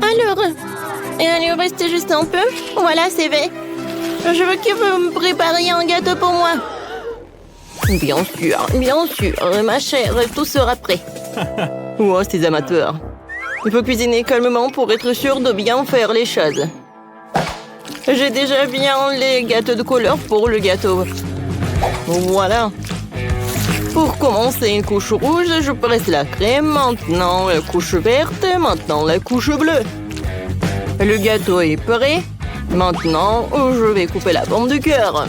Alors, il lui reste juste un peu. Voilà, c'est fait. Je veux que vous me prépariez un gâteau pour moi. Bien sûr, ma chère, tout sera prêt. Oh, ces amateurs. Il faut cuisiner calmement pour être sûr de bien faire les choses. J'ai déjà bien les gâteaux de couleur pour le gâteau. Voilà. Pour commencer une couche rouge, je presse la crème, maintenant la couche verte, maintenant la couche bleue. Le gâteau est prêt. Maintenant, je vais couper la forme du cœur.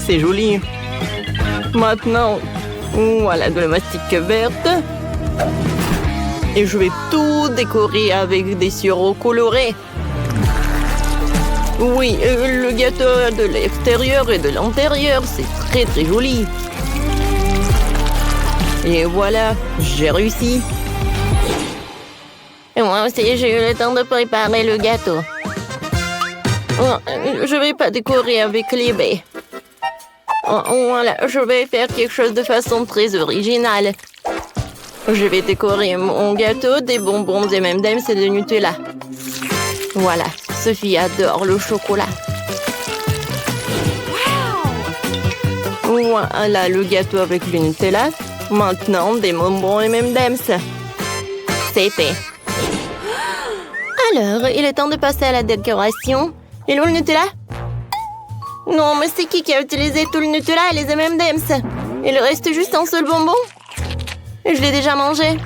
C'est joli. Maintenant, voilà de la mastic verte. Et je vais tout décorer avec des sirops colorés. Oui, le gâteau de l'extérieur et de l'intérieur, c'est très très joli. Et voilà, j'ai réussi. Et moi aussi, j'ai eu le temps de préparer le gâteau. Oh, je vais pas décorer avec les baies. Oh, voilà, je vais faire quelque chose de façon très originale. Je vais décorer mon gâteau des bonbons des M&M's et de Nutella. Voilà, Sophie adore le chocolat. Voilà le gâteau avec le Nutella. Maintenant, des bonbons M&M's. C'est fait. Alors, il est temps de passer à la décoration. Et le Nutella? Non, mais c'est qui a utilisé tout le Nutella et les M&M's? Il reste juste un seul bonbon? Je l'ai déjà mangé.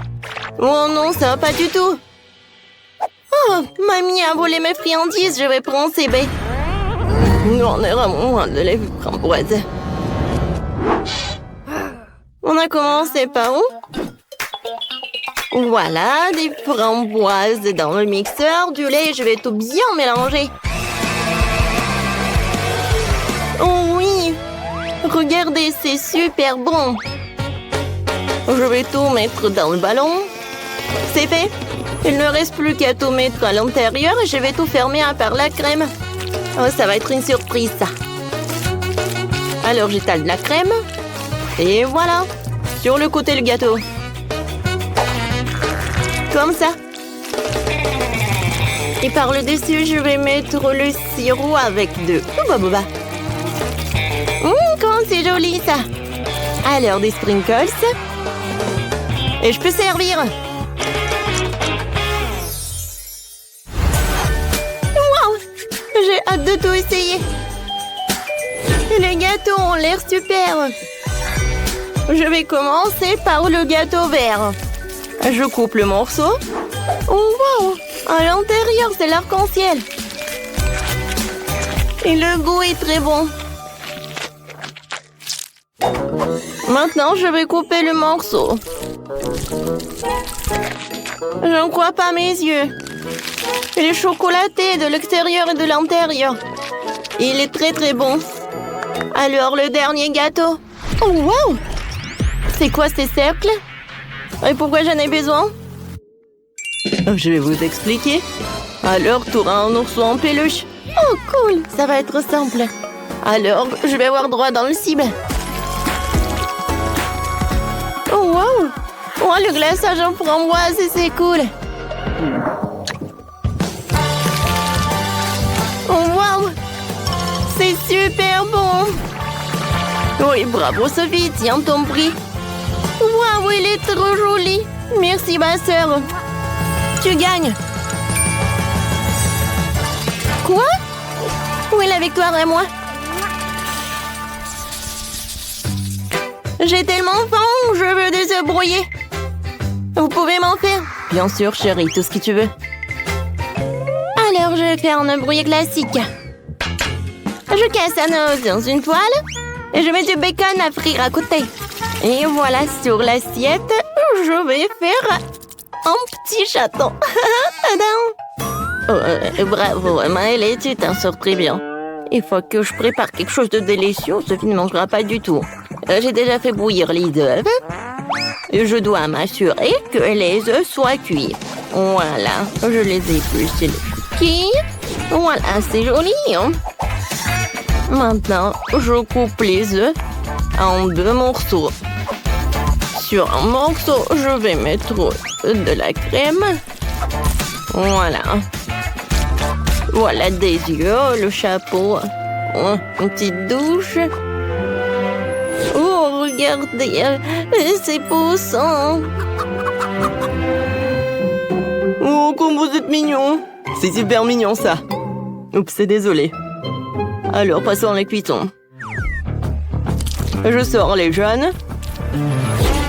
Oh non, ça va pas du tout. Oh, mamie a volé mes friandises, je vais prendre ces baies. On est vraiment loin de la framboise. On a commencé par où? Voilà, des framboises dans le mixeur, du lait, je vais tout bien mélanger. Oh oui, regardez, c'est super bon. Je vais tout mettre dans le ballon. C'est fait. Il ne reste plus qu'à tout mettre à l'intérieur et je vais tout fermer à part la crème. Oh, ça va être une surprise, ça. Alors, j'étale de la crème. Et voilà. Sur le côté, le gâteau. Comme ça. Et par le dessus, je vais mettre le sirop avec de... Comment c'est joli, ça. Alors, des sprinkles. Et je peux servir. Wow! J'ai hâte de tout essayer. Les gâteaux ont l'air super. Je vais commencer par le gâteau vert. Je coupe le morceau. Oh, wow! À l'intérieur, c'est l'arc-en-ciel. Et le goût est très bon. Maintenant, je vais couper le morceau. Je ne crois pas mes yeux. Il est chocolaté de l'extérieur et de l'intérieur. Il est très très bon. Alors, le dernier gâteau. Oh, wow! C'est quoi ces cercles? Et pourquoi j'en ai besoin? Je vais vous expliquer. Alors, tu auras un ourson en peluche. Oh, cool! Ça va être simple. Alors, je vais avoir droit dans le cible. Oh, wow! Oh, le glaçage en framboise, c'est cool! Oh, wow! C'est super bon! Oui, bravo Sophie, tiens ton prix! Waouh, il est trop joli! Merci ma sœur! Tu gagnes! Quoi? Où est la victoire à moi? J'ai tellement faim, je veux des œufs brouillés. Vous pouvez m'en faire? Bien sûr, chérie, tout ce que tu veux. Alors, je vais faire un œuf brouillé classique. Je casse un œuf dans une toile et je mets du bacon à frire à côté. Et voilà, sur l'assiette, je vais faire un petit chaton. Bravo, Maëlle, tu t'en sors très bien. Il faut que je prépare quelque chose de délicieux, Sophie ne mangera pas du tout. J'ai déjà fait bouillir les œufs. Je dois m'assurer que les œufs soient cuits. Voilà, je les épluche les cookies. Voilà, c'est joli. Hein? Maintenant, je coupe les œufs en 2 morceaux. Sur un morceau, je vais mettre de la crème. Voilà. Voilà des yeux, le chapeau. Oh, une petite douche. Oh, regardez, c'est poussant. Oh, comme vous êtes mignon. C'est super mignon, ça. Oups, c'est désolé. Alors, passons à la cuisson. Je sors les jaunes.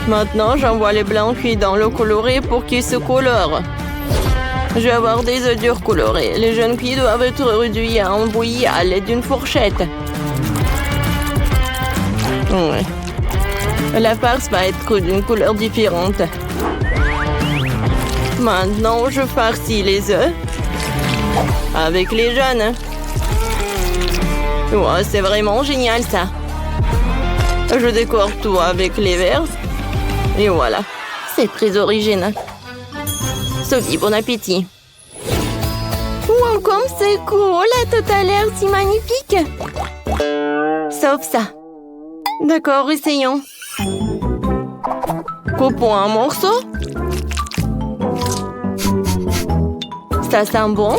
Maintenant, j'envoie les blancs cuits dans l'eau colorée pour qu'ils se colorent. Je vais avoir des œufs durs colorés. Les jaunes cuits doivent être réduits en bouillie à l'aide d'une fourchette. Ouais. La farce va être d'une couleur différente. Maintenant, je farcis les œufs avec les jaunes. Ouais, c'est vraiment génial, ça. Je décore tout avec les verres. Et voilà. C'est très original. Sophie, bon appétit. Wow, comme c'est cool. Tout a l'air si magnifique. Sauf ça. D'accord, essayons. Coupons un morceau. Ça sent bon.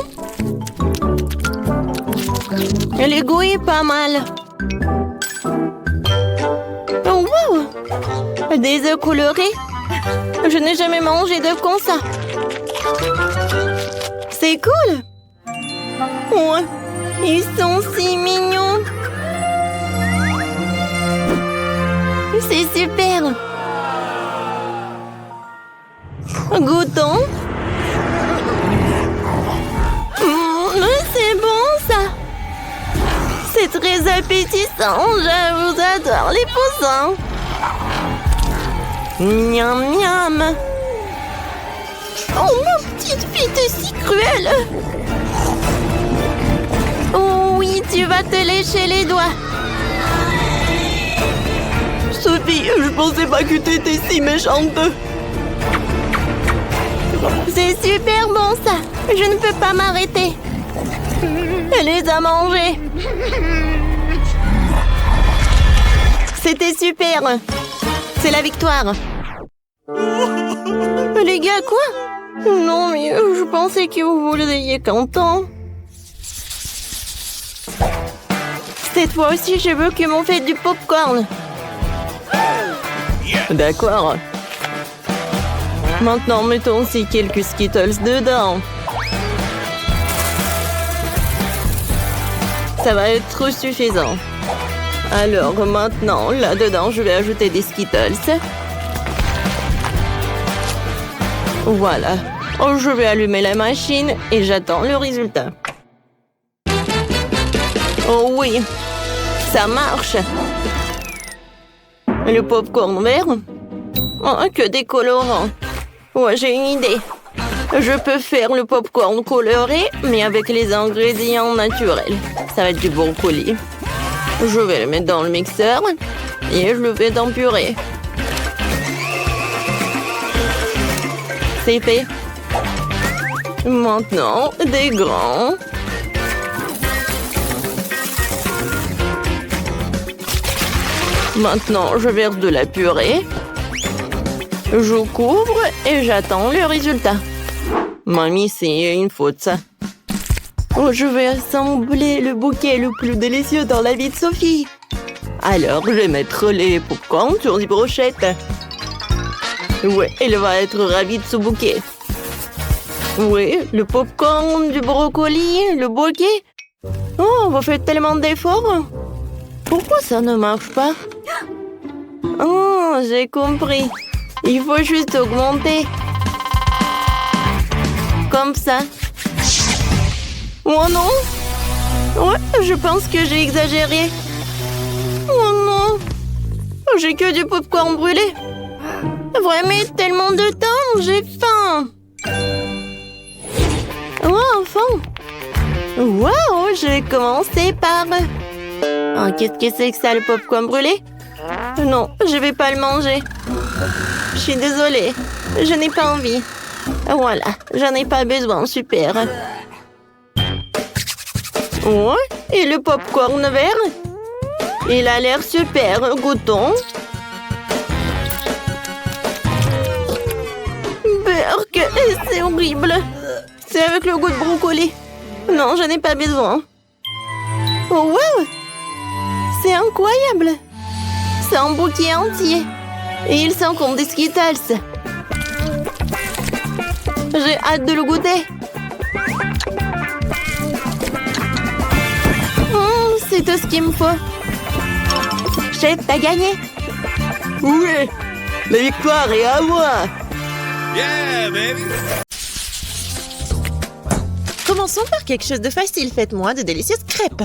Le goût est pas mal. Oh, wow! Des œufs colorés. Je n'ai jamais mangé d'œufs comme ça. C'est cool. Ouais, ils sont si mignons. C'est super. Goûtons. C'est bon, ça. C'est très appétissant. Je vous adore les poussins. Miam, miam. Oh, ma petite fille, t'es si cruelle. Oh oui, tu vas te lécher les doigts. Sophie, je pensais pas que t'étais si méchante. C'est super bon, ça. Je ne peux pas m'arrêter. Elle les a mangés. C'était super. C'est la victoire. Les gars, quoi? Non, mais je pensais que vous vouliez content. Cette fois aussi, je veux que m'en fait du popcorn. D'accord. Maintenant, mettons aussi quelques Skittles dedans. Ça va être suffisant. Alors maintenant, là-dedans, je vais ajouter des Skittles. Voilà. Oh, je vais allumer la machine et j'attends le résultat. Oh oui, ça marche. Le popcorn vert. Oh, que des colorants. Ouais, j'ai une idée. Je peux faire le popcorn coloré, mais avec les ingrédients naturels. Ça va être du brocoli. Je vais le mettre dans le mixeur et je le fais dans purée. C'est fait. Maintenant, des grands. Maintenant, je verse de la purée. Je couvre et j'attends le résultat. Mamie, c'est une faute, ça. Oh, je vais assembler le bouquet le plus délicieux dans la vie de Sophie. Alors, je vais mettre les popcorn sur les brochettes. Ouais, elle va être ravie de ce bouquet. Oui, le popcorn, du brocoli, le bouquet. Oh, vous faites tellement d'efforts. Pourquoi ça ne marche pas? Oh, j'ai compris. Il faut juste augmenter. Comme ça. Oh non! Ouais, je pense que j'ai exagéré. Oh non! J'ai que du popcorn brûlé. Vraiment tellement de temps, j'ai faim. Oh, enfin! Wow, je vais commencer par... Oh, qu'est-ce que c'est que ça, le popcorn brûlé? Non, je vais pas le manger. Je suis désolée, je n'ai pas envie. Voilà, j'en ai pas besoin, super. Ouais, et le popcorn vert? Il a l'air super, goûtons. Arc, c'est horrible. C'est avec le goût de brocoli. Non, je n'ai pas besoin. Oh, wow! C'est incroyable. C'est un bouquet entier. Et il sent comme des Skittles. J'ai hâte de le goûter. C'est tout ce qu'il me faut. Chef, t'as gagné. Oui, la victoire est à moi. Yeah, baby! Commençons par quelque chose de facile. Faites-moi de délicieuses crêpes.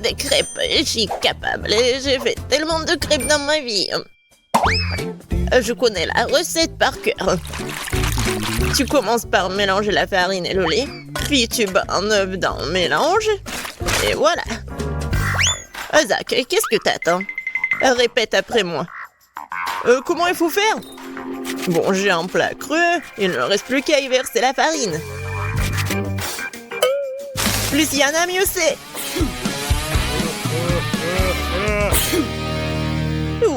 Des crêpes, je suis capable. J'ai fait tellement de crêpes dans ma vie. Je connais la recette par cœur. Tu commences par mélanger la farine et le lait. Puis tu bats un œuf dans le mélange. Et voilà. Zach, qu'est-ce que t'attends? Répète après moi. Comment il faut faire? Bon, j'ai un plat creux. Il ne reste plus qu'à y verser la farine. Plus il y en a, mieux c'est.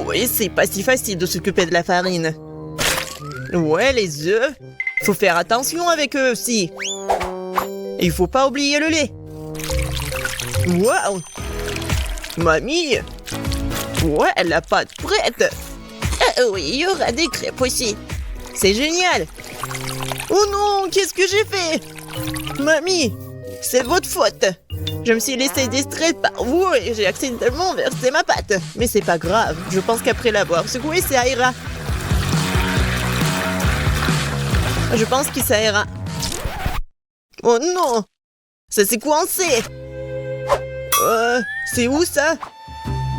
Oui, c'est pas si facile de s'occuper de la farine. Ouais, les œufs. Faut faire attention avec eux aussi. Et il faut pas oublier le lait. Waouh! Mamie! Ouais, la pâte prête! Oui, il y aura des crêpes aussi. C'est génial! Oh non, qu'est-ce que j'ai fait? Mamie, c'est votre faute. Je me suis laissée distraite par vous et j'ai accidentellement versé ma pâte. Mais c'est pas grave, je pense qu'après l'avoir secouée, ça ira. Je pense que ça ira. Oh non! Ça s'est coincé! C'est où ça?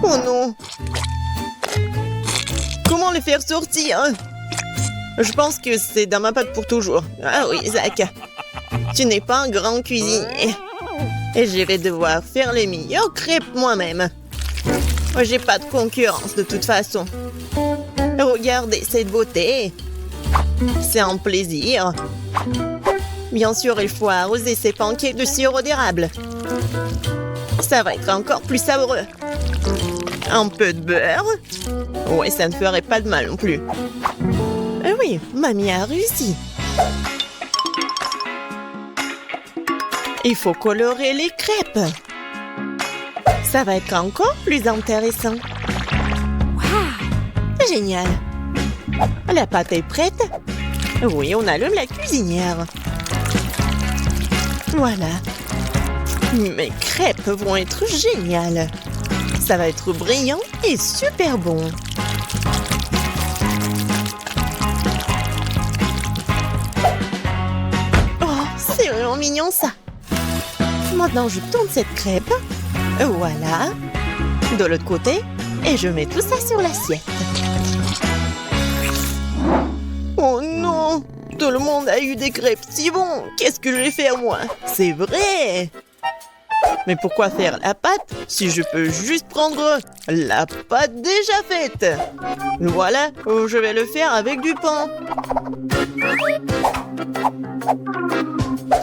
Oh non! Comment les faire sortir? Je pense que c'est dans ma pâte pour toujours. Ah oui, Zach. Tu n'es pas un grand cuisinier. Et je vais devoir faire les meilleures crêpes moi-même. J'ai pas de concurrence de toute façon. Regardez cette beauté. C'est un plaisir. Bien sûr, il faut arroser ces pancakes de sirop d'érable. Ça va être encore plus savoureux. Un peu de beurre. Ouais, ça ne ferait pas de mal non plus. Oui, mamie a réussi. Il faut colorer les crêpes. Ça va être encore plus intéressant. Wow! Génial. La pâte est prête. Oui, on allume la cuisinière. Voilà. Mes crêpes vont être géniales. Ça va être brillant et super bon. Oh, c'est vraiment mignon ça. Maintenant, je tourne cette crêpe. Voilà. De l'autre côté. Et je mets tout ça sur l'assiette. Oh non! Tout le monde a eu des crêpes si bons. Qu'est-ce que je vais faire moi? C'est vrai! Mais pourquoi faire la pâte si je peux juste prendre la pâte déjà faite? Voilà, je vais le faire avec du pain.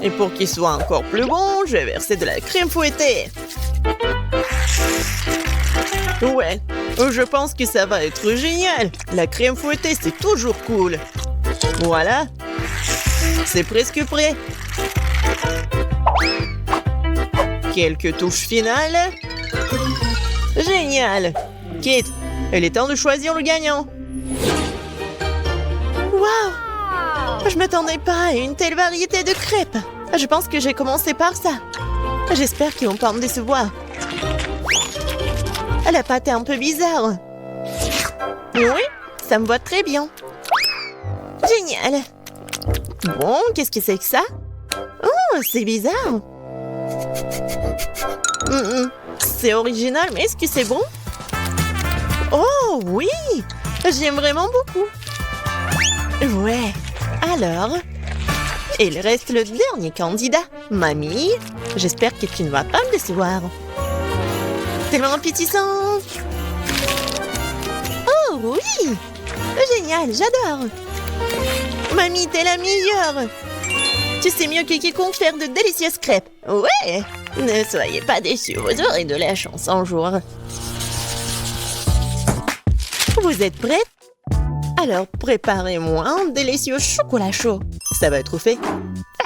Et pour qu'il soit encore plus bon, je vais verser de la crème fouettée. Ouais, je pense que ça va être génial. La crème fouettée, c'est toujours cool. Voilà. C'est presque prêt. Quelques touches finales. Génial. Kate, il est temps de choisir le gagnant. Waouh! Je m'attendais pas à une telle variété de crêpes. Je pense que j'ai commencé par ça. J'espère qu'ils vont pas me décevoir. La pâte est un peu bizarre. Oui, ça me va très bien. Génial. Bon, qu'est-ce que c'est que ça? Oh, c'est bizarre. C'est original, mais est-ce que c'est bon? Oh, oui! J'aime vraiment beaucoup. Ouais. Alors, il reste le dernier candidat. Mamie, j'espère que tu ne vas pas me décevoir. Tellement appétissant. Oh, oui! Génial, j'adore. Mamie, t'es la meilleure. Tu sais mieux que quiconque faire de délicieuses crêpes. Ouais! Ne soyez pas déçus, vous aurez de la chance un jour. Vous êtes prêtes? Alors, préparez-moi un délicieux chocolat chaud. Ça va être fait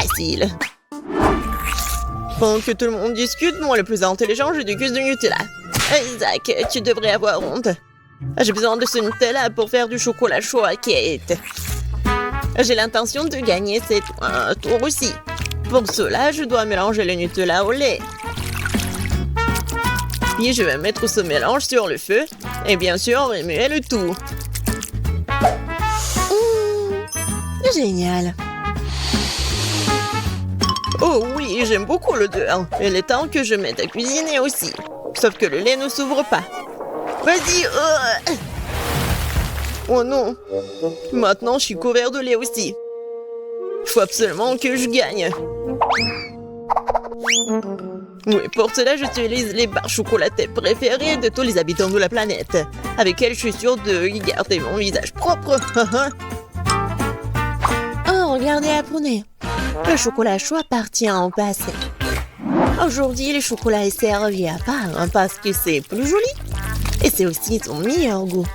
facile. Pendant que tout le monde discute, moi le plus intelligent, je déguste du Nutella. Zach, tu devrais avoir honte. J'ai besoin de ce Nutella pour faire du chocolat chaud à Kate. J'ai l'intention de gagner un tour aussi. Pour cela, je dois mélanger le Nutella au lait. Puis je vais mettre ce mélange sur le feu et bien sûr remuer le tout. Génial. Oh oui, j'aime beaucoup l'odeur. Il est temps que je mette à cuisiner aussi. Sauf que le lait ne s'ouvre pas. Vas-y. Oh non. Maintenant, je suis couvert de lait aussi. Il faut absolument que je gagne. Oui, pour cela, j'utilise les barres chocolatées préférées de tous les habitants de la planète, avec elles je suis sûre de garder mon visage propre. Oh, regardez, apprenez. Le chocolat chaud appartient au passé. Aujourd'hui, le chocolat est servi à part parce que c'est plus joli et c'est aussi son meilleur goût.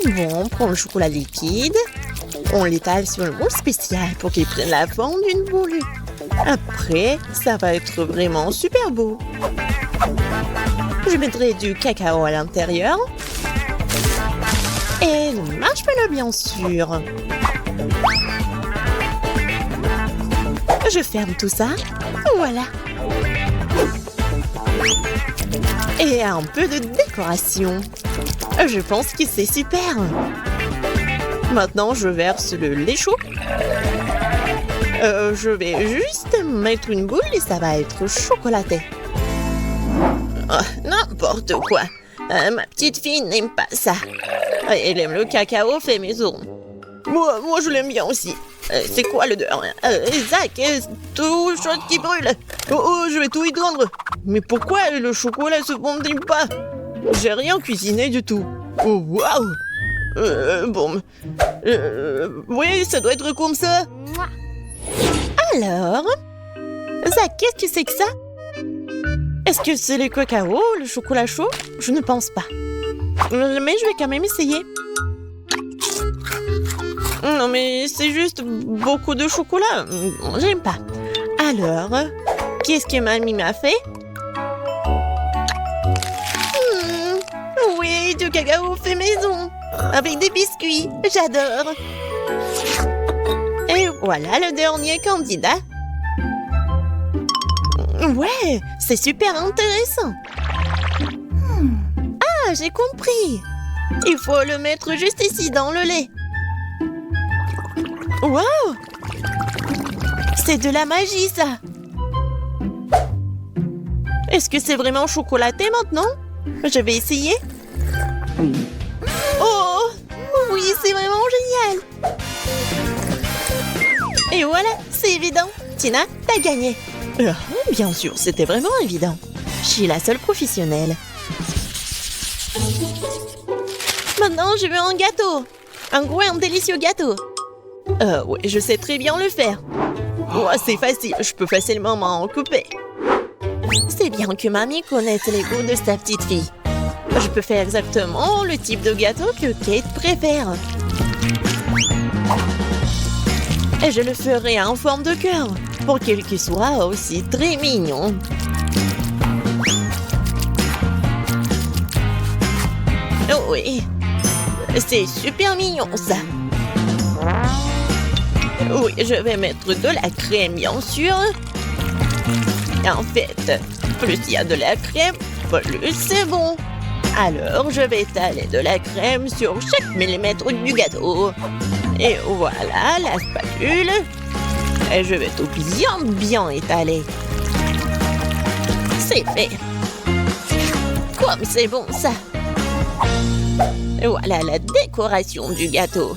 Bon, on prend le chocolat liquide, on l'étale sur le moule spécial pour qu'il prenne la forme d'une boule. Après, ça va être vraiment super beau. Je mettrai du cacao à l'intérieur. Et le marshmallow, bien sûr. Je ferme tout ça. Voilà. Et un peu de décoration. Je pense que c'est super. Maintenant, je verse le lait chaud. Je vais juste mettre une boule et ça va être chocolaté. Oh, n'importe quoi. Ma petite fille n'aime pas ça. Elle aime le cacao fait maison. Moi je l'aime bien aussi. C'est quoi l'odeur? Zach, tout chose qui brûle. Oh, je vais tout étendre. Mais pourquoi le chocolat se fondit pas? J'ai rien cuisiné du tout. Oh, waouh. Bon. Oui, ça doit être comme ça. Alors, Zach, qu'est-ce que c'est que ça? Est-ce que c'est le cacao, le chocolat chaud? Je ne pense pas. Mais je vais quand même essayer. Non, mais c'est juste beaucoup de chocolat. J'aime pas. Alors, qu'est-ce que mamie m'a fait? Oui, du cacao fait maison. Avec des biscuits. J'adore. Et voilà le dernier candidat. Ouais, c'est super intéressant. Ah, j'ai compris. Il faut le mettre juste ici dans le lait. Wow! C'est de la magie, ça. Est-ce que c'est vraiment chocolaté maintenant? Je vais essayer. Oh! Oui, c'est vraiment génial. Et voilà, c'est évident. Tina, t'as gagné. Bien sûr, c'était vraiment évident. Je suis la seule professionnelle. Maintenant, je veux un gâteau. Un délicieux gâteau. Oui, je sais très bien le faire. Oh, c'est facile, je peux facilement m'en couper. C'est bien que mamie connaisse les goûts de sa petite fille. Je peux faire exactement le type de gâteau que Kate préfère. Et je le ferai en forme de cœur, pour qu'il soit aussi très mignon. Oh oui, c'est super mignon ça. Oui, je vais mettre de la crème, bien sûr. En fait, plus il y a de la crème, plus c'est bon. Alors, je vais étaler de la crème sur chaque millimètre du gâteau. Et voilà la spatule. Et je vais tout bien étaler. C'est fait. Comme c'est bon ça. Et voilà la décoration du gâteau.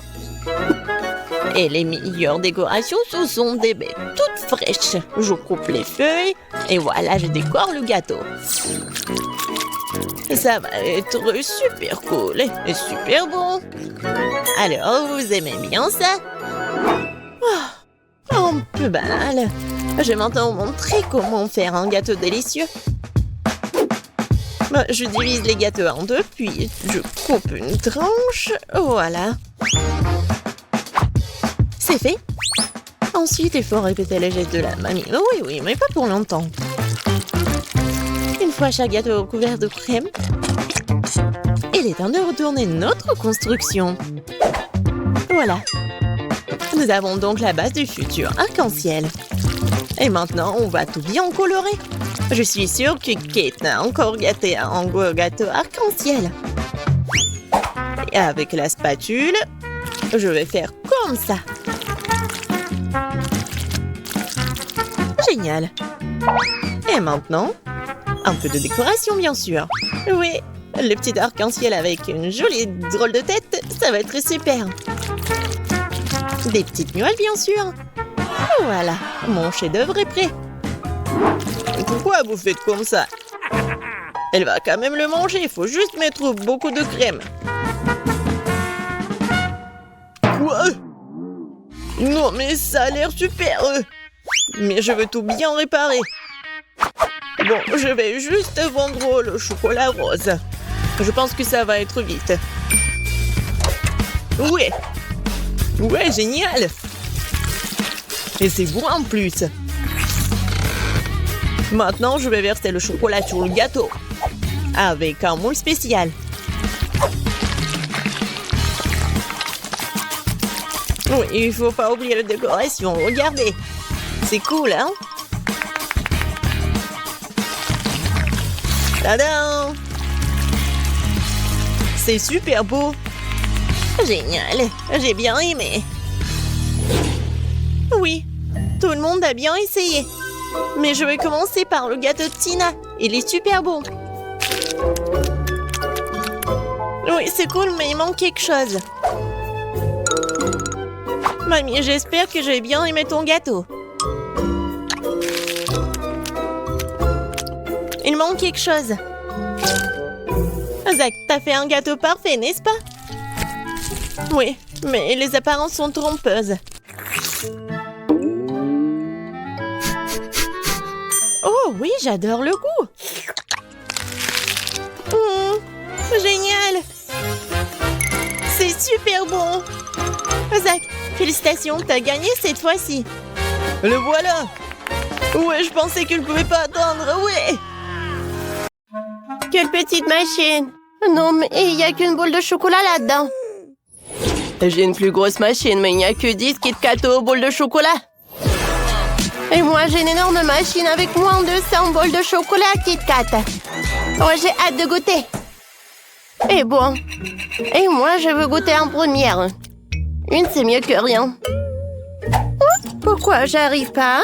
Et les meilleures décorations, ce sont des baies toutes fraîches. Je coupe les feuilles et voilà, je décore le gâteau. Ça va être super cool et super bon. Alors, vous aimez bien ça? Oh, un peu banal. Je vais maintenant vous montrer comment faire un gâteau délicieux. Je divise les gâteaux en deux, puis je coupe une tranche. Voilà. C'est fait. Ensuite, il faut répéter les gestes de la mamie. Oui, mais pas pour longtemps. Une fois chaque gâteau couvert de crème, il est temps de retourner notre construction. Voilà. Nous avons donc la base du futur arc-en-ciel. Et maintenant, on va tout bien colorer. Je suis sûre que Kate n'a encore gâté un gros gâteau arc-en-ciel. Et avec la spatule, je vais faire comme ça. Génial. Et maintenant, un peu de décoration, bien sûr. Oui, le petit arc-en-ciel avec une jolie drôle de tête, ça va être super. Des petites muelles, bien sûr. Voilà, mon chef-d'œuvre est prêt. Pourquoi vous faites comme ça? Elle va quand même le manger, il faut juste mettre beaucoup de crème. Quoi? Non, mais ça a l'air super. Mais je veux tout bien réparer. Bon, je vais juste vendre le chocolat rose. Je pense que ça va être vite. Ouais. Ouais, génial. Et c'est bon en plus. Maintenant, je vais verser le chocolat sur le gâteau. Avec un moule spécial. Oui, il faut pas oublier la décoration. Regardez. C'est cool, hein? Tadam! C'est super beau. Génial. J'ai bien aimé. Oui, tout le monde a bien essayé. Mais je vais commencer par le gâteau de Tina. Il est super bon. Oui, c'est cool, mais il manque quelque chose. Mamie, j'espère que j'ai bien aimé ton gâteau. Il manque quelque chose. Zach, t'as fait un gâteau parfait, n'est-ce pas? Oui, mais les apparences sont trompeuses. Oh oui, j'adore le goût. Génial. C'est super bon. Zach, félicitations, t'as gagné cette fois-ci. Le voilà. Ouais, je pensais que je ne pouvais pas attendre, ouais. Quelle petite machine. Non, mais il n'y a qu'une boule de chocolat là-dedans. J'ai une plus grosse machine, mais il n'y a que 10 Kit Kat aux boules de chocolat. Et moi, j'ai une énorme machine avec moins de 100 bols de chocolat Kit Kat. Oh, j'ai hâte de goûter. Et bon. Et moi, je veux goûter en première. Une, c'est mieux que rien. Oh, pourquoi j'arrive pas?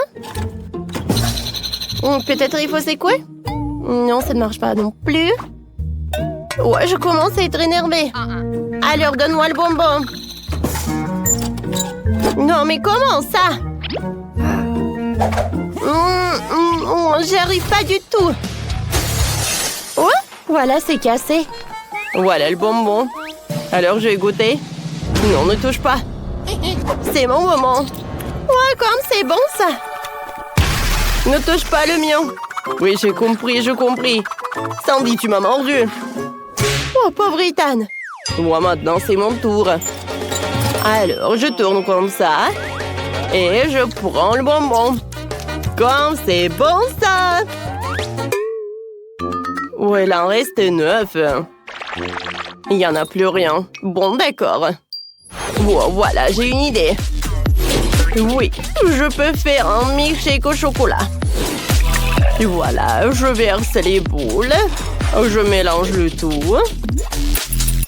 Peut-être il faut secouer? Non, ça ne marche pas non plus. Ouais, je commence à être énervée. Alors, donne-moi le bonbon. Non, mais comment ça? J'y arrive pas du tout. Oh, voilà, c'est cassé. Voilà le bonbon. Alors, je vais goûter. Non, ne touche pas. C'est mon moment. Ouais, comme c'est bon, ça. Ne touche pas le mien. Oui, j'ai compris. Sandy, tu m'as mordu. Oh, pauvre Ethan. Moi, maintenant, c'est mon tour. Alors, je tourne comme ça. Et je prends le bonbon. Comme c'est bon, ça. Oh, il en reste 9. Il n'y en a plus rien. Bon, d'accord. Oh, voilà, j'ai une idée. Oui, je peux faire un milkshake au chocolat. Voilà, je verse les boules. Je mélange le tout.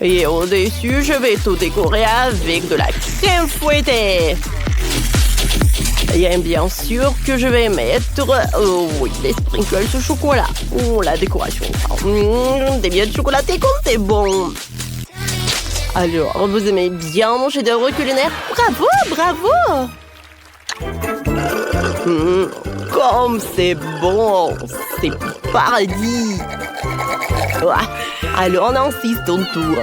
Et au-dessus, je vais tout décorer avec de la crème fouettée. Et bien sûr que je vais mettre... oui, les sprinkles au chocolat. Oh, la décoration. Des billets de chocolaté comme c'est bon. Alors, vous aimez bien mon chef-d'œuvre culinaire? Bravo, bravo! Comme c'est bon! C'est paradis! Alors, on insiste ton tour.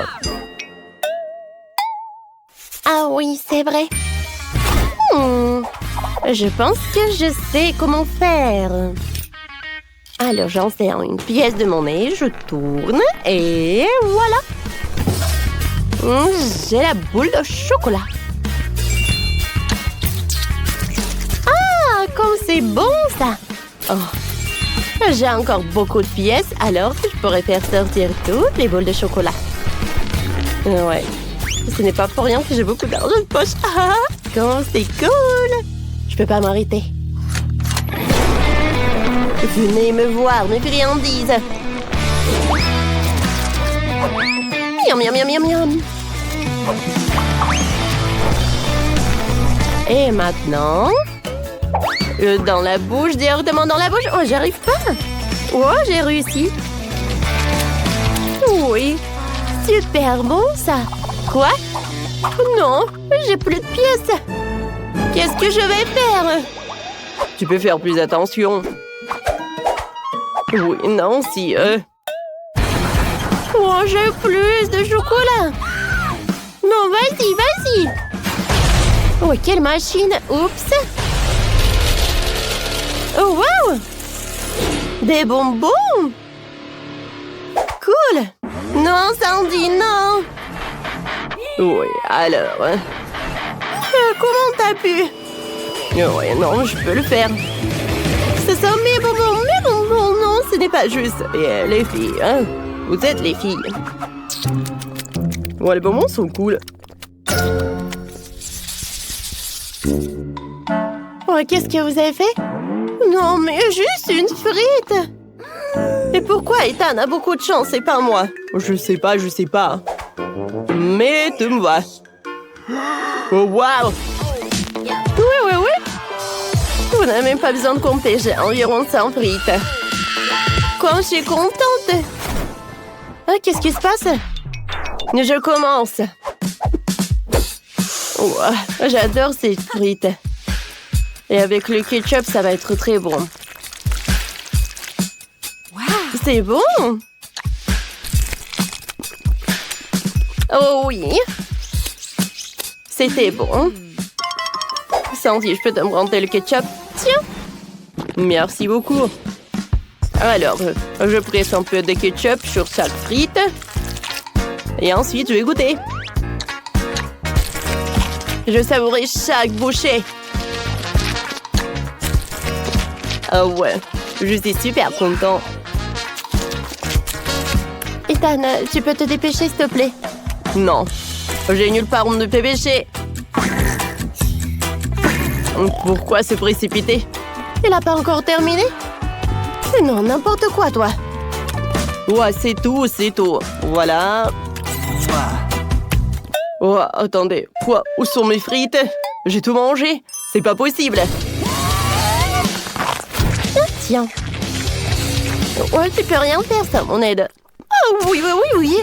Ah oui, c'est vrai. Je pense que je sais comment faire. Alors, j'insère une pièce de mon nez, je tourne et voilà. J'ai la boule de chocolat. Ah, comme c'est bon ça. Oh. J'ai encore beaucoup de pièces, alors je pourrais faire sortir toutes les boules de chocolat. Ouais, ce n'est pas pour rien que j'ai beaucoup d'argent de poche. Ah, comme c'est cool. Je peux pas m'arrêter. Venez me voir, mes friandises. Miam, miam, miam, miam, miam. Et maintenant, dans la bouche, directement dans la bouche. Oh, j'arrive pas. Oh, j'ai réussi. Oui, super bon ça. Quoi? Non, j'ai plus de pièces. Qu'est-ce que je vais faire? Tu peux faire plus attention. Oui, non, si... Oh, j'ai plus de chocolat. Non, vas-y, vas-y. Oh, quelle machine. Oups. Oh, wow. Des bonbons. Cool. Non, Sandy, non. Oui, alors... comment t'as pu? Oui, non, je peux le faire. Ce sont mes bonbons, non, ce n'est pas juste. Et les filles, hein? Vous êtes les filles. Ouais, les bonbons sont cool. Oh, qu'est-ce que vous avez fait? Non, mais juste une frite. Et pourquoi Ethan a beaucoup de chance et pas moi? Je sais pas. Mais tu me vois. Oh, waouh! Oui. Vous n'avez même pas besoin de compter, j'ai environ 100 frites. Comme je suis contente. Ah, qu'est-ce qui se passe? Je commence. Oh, j'adore ces frites. Et avec le ketchup, ça va être très bon. C'est bon. Oh oui. C'était bon. Sandy, je peux te prendre le ketchup? Tiens. Merci beaucoup. Alors, je presse un peu de ketchup sur chaque frite. Et ensuite, je vais goûter. Je savourais chaque bouchée. Ah ouais, je suis super content. Ethan, tu peux te dépêcher, s'il te plaît? Non, j'ai nulle part où me dépêcher. Pourquoi se précipiter? Il n'a pas encore terminé? Non, n'importe quoi, toi. Ouais, c'est tout. Voilà. Oh, attendez. Quoi? Où sont mes frites? J'ai tout mangé. C'est pas possible. Ah, tiens. Ouais, tu peux rien faire, ça, mon aide. Oh, oui.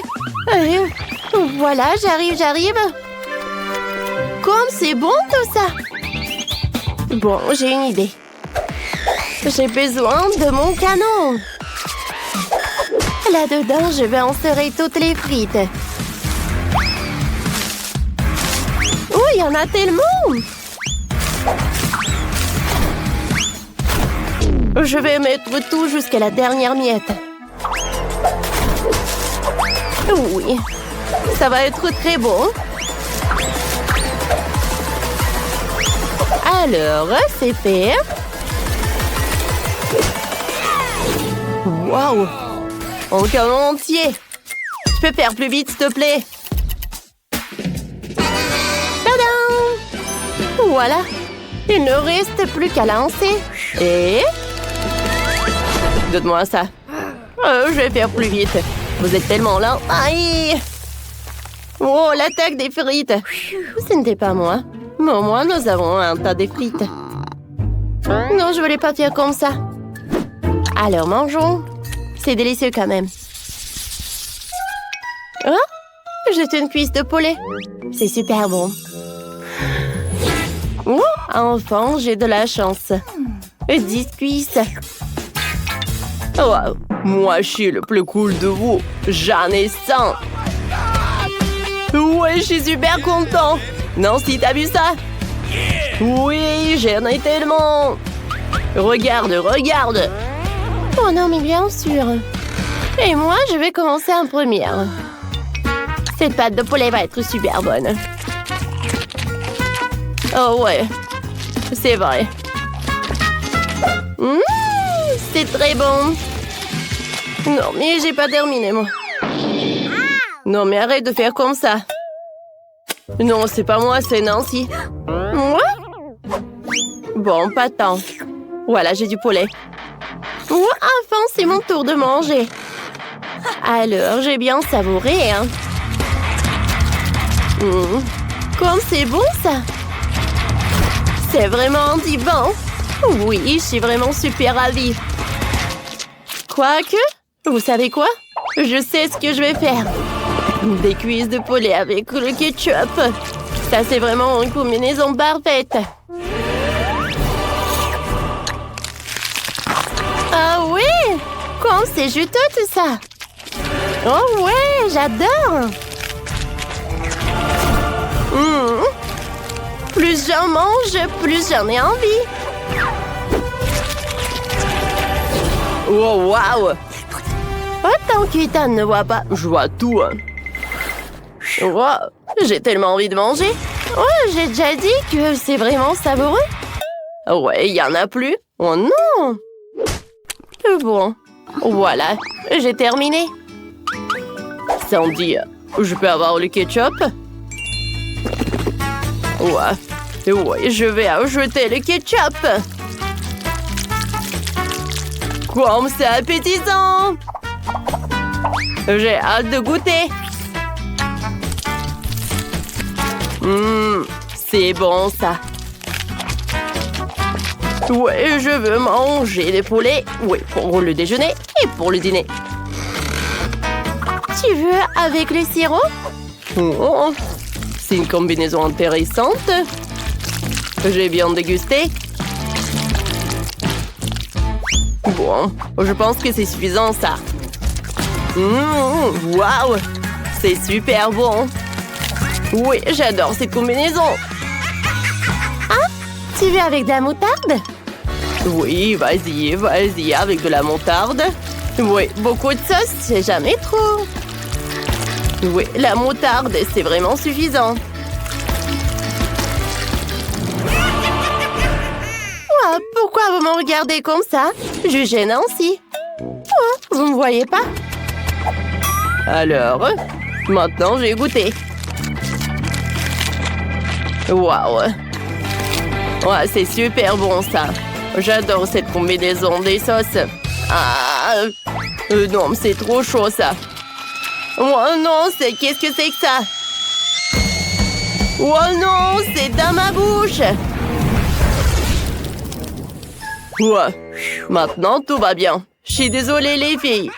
Voilà, j'arrive. Comme c'est bon, tout ça. Bon, j'ai une idée. J'ai besoin de mon canon. Là-dedans, je vais insérer toutes les frites. Oh, il y en a tellement! Je vais mettre tout jusqu'à la dernière miette. Oui, ça va être très bon. Alors, c'est fait. Waouh! Un canon entier! Tu peux faire plus vite, s'il te plaît? Tadam! Voilà! Il ne reste plus qu'à lancer. Et... Donne-moi ça. Je vais faire plus vite. Vous êtes tellement lent. Aïe! Oh, l'attaque des frites! Ce n'était pas moi. Mais au moins, nous avons un tas de frites. Non, je voulais pas faire comme ça. Alors, mangeons. C'est délicieux quand même. Oh, j'ai une cuisse de poulet. C'est super bon. Oh, enfin, j'ai de la chance. 10 cuisses. Wow. Moi, je suis le plus cool de vous. J'en ai 100. Ouais, je suis super content. Nancy, t'as vu ça? Oui, j'en ai tellement. Regarde. Oh non, mais bien sûr. Et moi, je vais commencer en première. Cette pâte de poulet va être super bonne. Oh ouais, c'est vrai. C'est très bon. Non, mais j'ai pas terminé, moi. Non, mais arrête de faire comme ça. Non, c'est pas moi, c'est Nancy. Moi? Bon, pas tant. Voilà, j'ai du poulet. Oh, enfin, c'est mon tour de manger. Alors, j'ai bien savouré, hein. Comme c'est bon, ça. C'est vraiment divin. Oui, je suis vraiment super ravie. Quoique, vous savez quoi? Je sais ce que je vais faire. Des cuisses de poulet avec le ketchup. Ça, c'est vraiment une combinaison parfaite. Ah oui! Comme c'est juteux tout ça! Oh ouais, j'adore! Plus j'en mange, plus j'en ai envie. Oh, waouh! Autant qu'Ethan ne voit pas. Je vois tout. Wow, j'ai tellement envie de manger. Oh, j'ai déjà dit que c'est vraiment savoureux. Ouais, il y en a plus. Oh non! Bon, voilà, j'ai terminé. Sandy, je peux avoir le ketchup? Ouais, je vais ajouter le ketchup. Comme c'est appétissant! J'ai hâte de goûter. C'est bon ça. Ouais, je veux manger des poulets. Oui, pour le déjeuner et pour le dîner. Tu veux avec le sirop? Oh, c'est une combinaison intéressante. J'ai bien dégusté. Bon, je pense que c'est suffisant ça. Waouh, c'est super bon. Oui, j'adore cette combinaison. Ah, tu veux avec de la moutarde? Oui, vas-y, avec de la moutarde. Oui, beaucoup de sauce, c'est jamais trop. Oui, la moutarde, c'est vraiment suffisant. Oh, pourquoi vous me regardez comme ça? Jugez Nancy. Oh, vous me voyez pas? Alors, maintenant j'ai goûté. Waouh! Ouais, c'est super bon ça. J'adore cette combinaison des sauces. Ah, non, c'est trop chaud ça. Oh non, qu'est-ce que c'est que ça? Oh non, c'est dans ma bouche. Ouais, maintenant tout va bien. Je suis désolée les filles.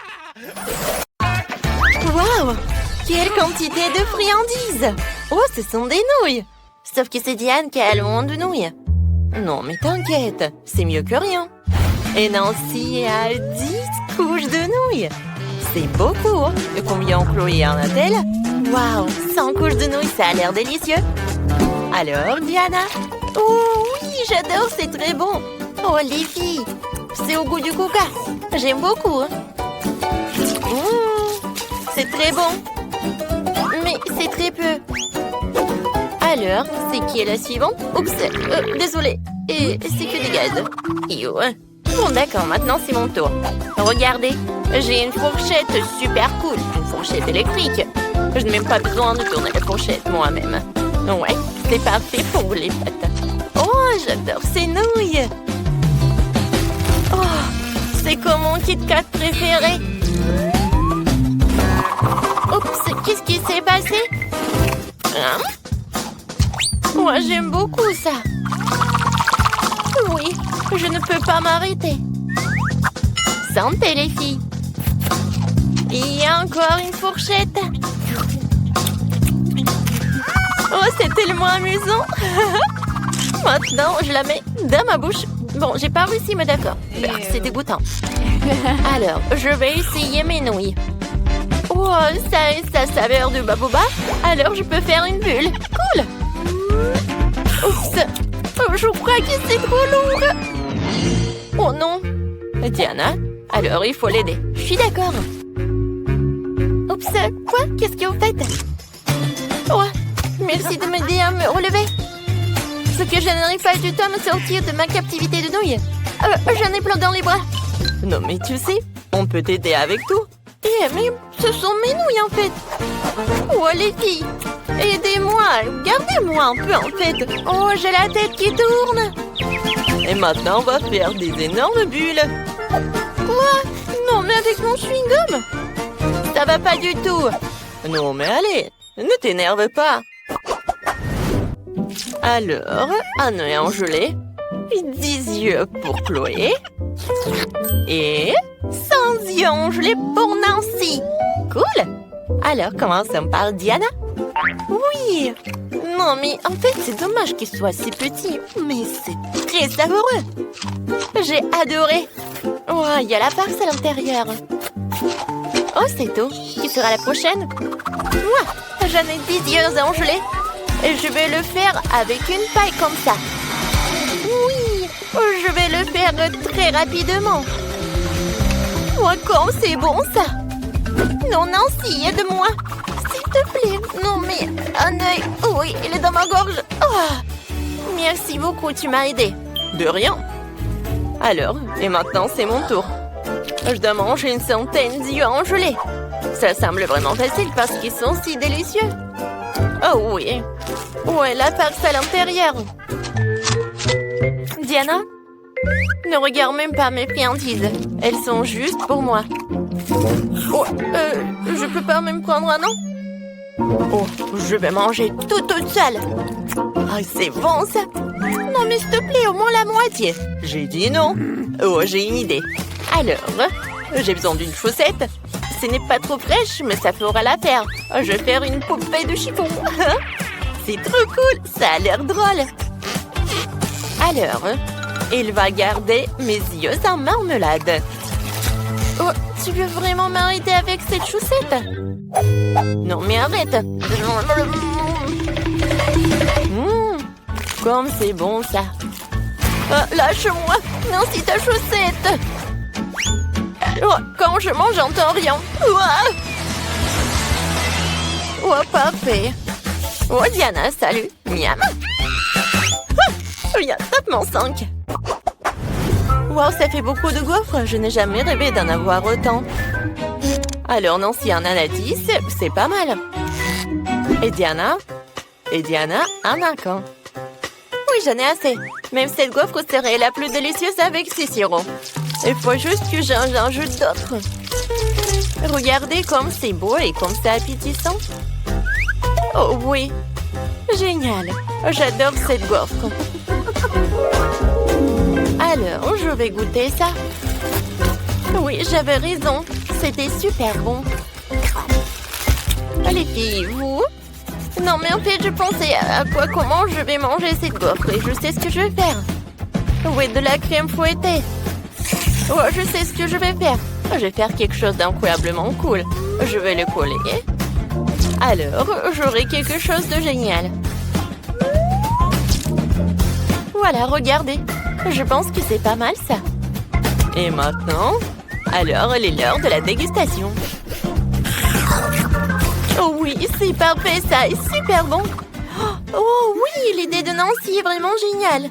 Waouh! Quelle quantité de friandises! Oh, ce sont des nouilles! Sauf que c'est Diane qui a le monde de nouilles. Non, mais t'inquiète, c'est mieux que rien. Et Nancy a 10 couches de nouilles. C'est beaucoup. Et combien Chloé en a-t-elle? Waouh, 100 couches de nouilles, ça a l'air délicieux. Alors, Diana? Oh oui, j'adore, c'est très bon. Oh, les filles, c'est au goût du coca. J'aime beaucoup. C'est très bon. Mais c'est très peu. Alors, c'est qui est la suivante? Oups, désolée. Et c'est que des gaz. Yo. Bon, d'accord, maintenant c'est mon tour. Regardez, j'ai une fourchette super cool. Une fourchette électrique. Je n'ai même pas besoin de tourner la fourchette moi-même. Ouais, c'est parfait pour les pâtes. Oh, j'adore ces nouilles. Oh, c'est comme mon Kit Kat préféré. Oups, qu'est-ce qui s'est passé? Hein? Moi, j'aime beaucoup ça. Oui, je ne peux pas m'arrêter. Santé, les filles. Il y a encore une fourchette. Oh, c'est tellement amusant. Maintenant, je la mets dans ma bouche. Bon, j'ai pas réussi, mais d'accord. C'est dégoûtant. Alors, je vais essayer mes nouilles. Oh, ça a sa saveur de baboba. Alors, je peux faire une bulle. Cool. Oups. Je crois que c'est trop lourd. Oh non. Diana, Alors, il faut l'aider. Je suis d'accord. Oups, quoi? Qu'est-ce que vous faites? Oh, merci de m'aider à me relever. Ce que je n'arrive pas du tout à me sortir de ma captivité de nouilles. J'en ai plein dans les bras. Non, mais tu sais, on peut t'aider avec tout. Mais ce sont mes nouilles, en fait. Oh, les filles, aidez-moi. Gardez-moi un peu, en fait. Oh, j'ai la tête qui tourne. Et maintenant, on va faire des énormes bulles. Quoi? Non, mais avec mon chewing-gum? Ça va pas du tout. Non, mais allez, ne t'énerve pas. Alors, un œil en gelée, 10 yeux pour Chloé et 100 yeux en gelée pour Nancy. cool. Alors, commençons par Diana. Oui. Non, mais en fait, c'est dommage qu'il soit si petit. Mais c'est très savoureux. J'ai adoré. Oh, il y a la farce à l'intérieur. Oh, c'est tout. Qui sera la prochaine? Moi, j'en ai 10 yeux en gelée. Et je vais le faire avec une paille comme ça. Oui, je vais le faire très rapidement. Oh, comme c'est bon, ça. Non, Nancy, aide-moi. S'il te plaît. Non, mais un œil. Oui, il est dans ma gorge. Oh. Merci beaucoup, tu m'as aidé. De rien. Alors, et maintenant, c'est mon tour. Je dois manger une centaine d'yeux en gelée. Ça semble vraiment facile parce qu'ils sont si délicieux. Oh oui. Ouais, la farce à l'intérieur. Diana, ne regarde même pas mes friandises. Elles sont juste pour moi. Oh, je peux pas même prendre un an? Oh, je vais manger toute seule. Ah, c'est bon ça. Non, mais s'il te plaît, au moins la moitié. J'ai dit non. Oh, j'ai une idée. Alors, J'ai besoin d'une chaussette. ce n'est pas trop fraîche, mais ça fera l'affaire. Je vais faire une poupée de chiffon. C'est trop cool, ça a l'air drôle. Alors, Il va garder mes yeux en marmelade. oh, tu veux vraiment m'arrêter avec cette chaussette? Non, mais arrête. Comme c'est bon, ça. Lâche-moi, Nancy, ta chaussette. Oh, quand je mange, j'entends rien. Oh, parfait. Oh, Diana, salut. Miam. Viens, tape-moi 5. Wow, ça fait beaucoup de gaufres. Je n'ai jamais rêvé d'en avoir autant. Alors, Nancy en a 10, c'est pas mal. Et Diana, en a quand? Oui, j'en ai assez. Même cette gaufre serait la plus délicieuse avec ces sirops. Il faut juste que j'en ajoute d'autres. Regardez comme c'est beau et comme c'est appétissant. Oh oui, génial. J'adore cette gaufre. Alors, je vais goûter ça. Oui, j'avais raison. C'était super bon. Les filles, vous? Non, mais en fait, je pensais à comment je vais manger cette gaufre et je sais ce que je vais faire. Oui, de la crème fouettée. Oh, je sais ce que je vais faire. Je vais faire quelque chose d'incroyablement cool. Je vais le coller. Alors, j'aurai quelque chose de génial. Voilà, regardez. Je pense que c'est pas mal, ça. Et maintenant, alors il est l'heure de la dégustation. Oh oui, c'est parfait, ça est super bon. Oh oui, l'idée de Nancy est vraiment géniale.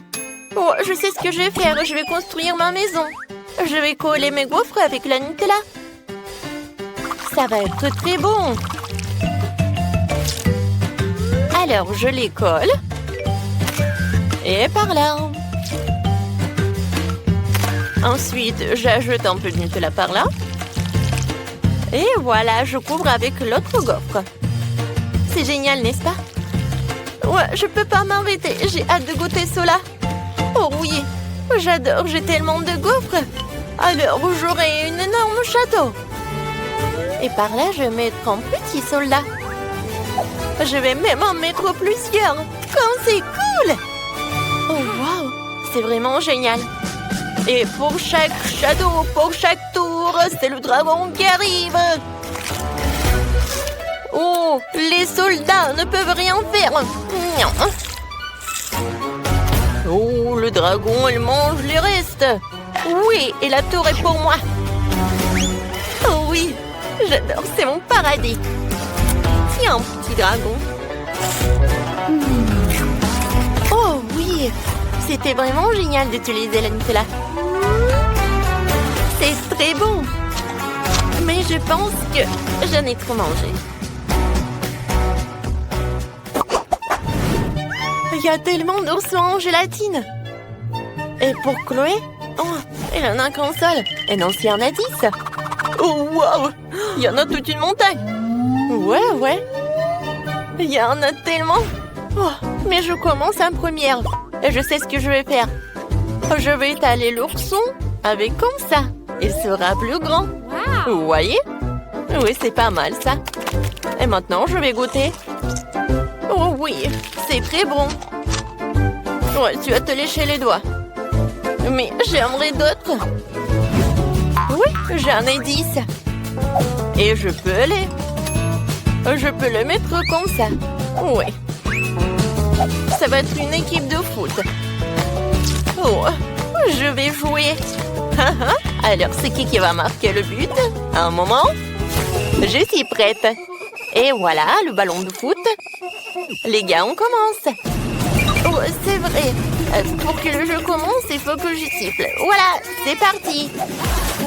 Oh, je sais ce que je vais faire. Je vais construire ma maison. Je vais coller mes gaufres avec la Nutella. Ça va être très bon. Alors, je les colle. Et par là. Ensuite, j'ajoute un peu de Nutella par là. Et voilà, je couvre avec l'autre gaufre. C'est génial, n'est-ce pas? Ouais, je peux pas m'arrêter. J'ai hâte de goûter cela. Oh oui, j'adore, j'ai tellement de gaufres. Alors, j'aurai un énorme château. Et par là, je vais mettre un petit soldat. Je vais même en mettre plusieurs. Comme c'est cool! Oh wow, c'est vraiment génial. Et pour chaque château, pour chaque tour, c'est le dragon qui arrive. Oh, les soldats ne peuvent rien faire. Oh, le dragon, il mange les restes. Oui, et la tour est pour moi. J'adore, c'est mon paradis. Tiens, petit dragon. Oh oui, c'était vraiment génial d'utiliser la Nutella. C'est très bon. Mais je pense que j'en ai trop mangé. Il y a tellement d'oursons en gélatine. Et pour Chloé, oh, elle en a qu'un seul. Et Nancy en a 10. Oh, wow! Il y en a toute une montagne. Ouais. Il y en a tellement. Oh, mais je commence en première. Et je sais ce que je vais faire. Je vais étaler l'ourson avec comme ça. Il sera plus grand. Vous voyez? Oui, c'est pas mal ça. Et maintenant, je vais goûter. Oh oui, c'est très bon. Ouais, tu vas te lécher les doigts. Mais j'aimerais d'autres. Oui, j'en ai 10. Et je peux le mettre comme ça. Oui. Ça va être une équipe de foot. Oh, je vais jouer. Alors, c'est qui va marquer le but? Un moment. Je suis prête. Et voilà, le ballon de foot. Les gars, on commence. Oh, c'est vrai. Pour que le jeu commence, il faut que je siffle. Voilà, c'est parti.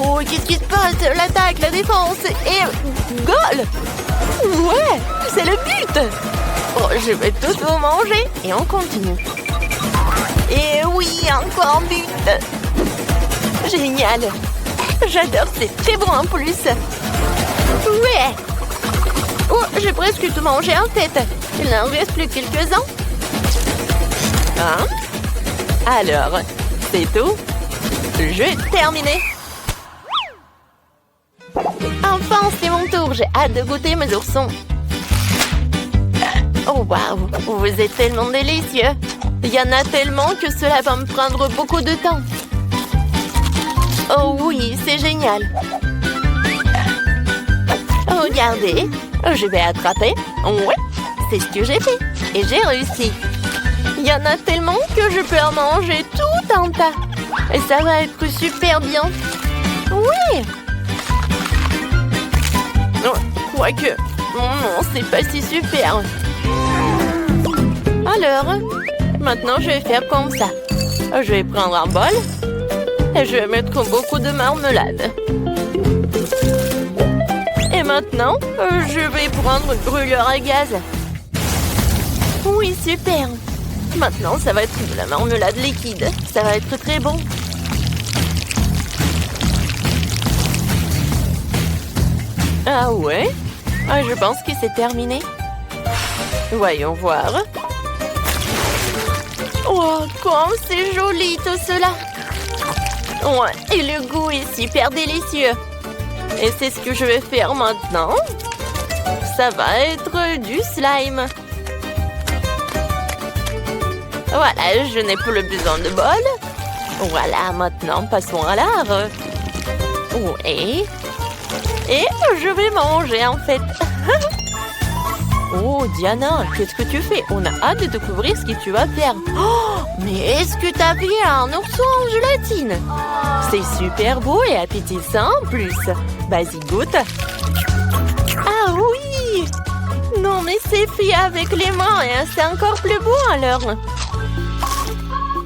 Oh, qu'est-ce qui se passe? L'attaque, la défense et... goal! Ouais, c'est le but. Oh, je vais tout vous manger et on continue. Et oui, encore un but. Génial. J'adore, c'est très bon en plus. Ouais. Oh, j'ai presque tout mangé en tête. Il n'en reste plus quelques-uns. Hein? Alors, c'est tout. Jeu terminé. Enfin, c'est mon tour. J'ai hâte de goûter mes oursons. Oh, waouh. Vous êtes tellement délicieux. Il y en a tellement que cela va me prendre beaucoup de temps. Oh oui, c'est génial. Regardez, je vais attraper. Ouais, c'est ce que j'ai fait. Et j'ai réussi. Il y en a tellement que je peux en manger tout un tas. Et ça va être super bien. Oui. Oh, quoique, non, c'est pas si super. Alors, maintenant je vais faire comme ça. Je vais prendre un bol. Et je vais mettre beaucoup de marmelade. Et maintenant, je vais prendre le brûleur à gaz. Oui, super. Maintenant, ça va être de la marmelade liquide. Ça va être très bon. Ah ouais? Je pense que c'est terminé. Voyons voir. Oh, comme c'est joli tout cela. Ouais, et le goût est super délicieux. Et c'est ce que je vais faire maintenant. Ça va être du slime. Voilà, je n'ai plus besoin de bol. Voilà, maintenant, passons à l'art. Oui. Et je vais manger, en fait. Oh, Diana, qu'est-ce que tu fais? On a hâte de découvrir ce que tu vas faire. Oh, mais est-ce que t'as vu un ourson en gélatine? C'est super beau et appétissant en plus. Vas-y, goûte. Ah oui! Non, mais c'est fait avec les mains et c'est encore plus beau alors.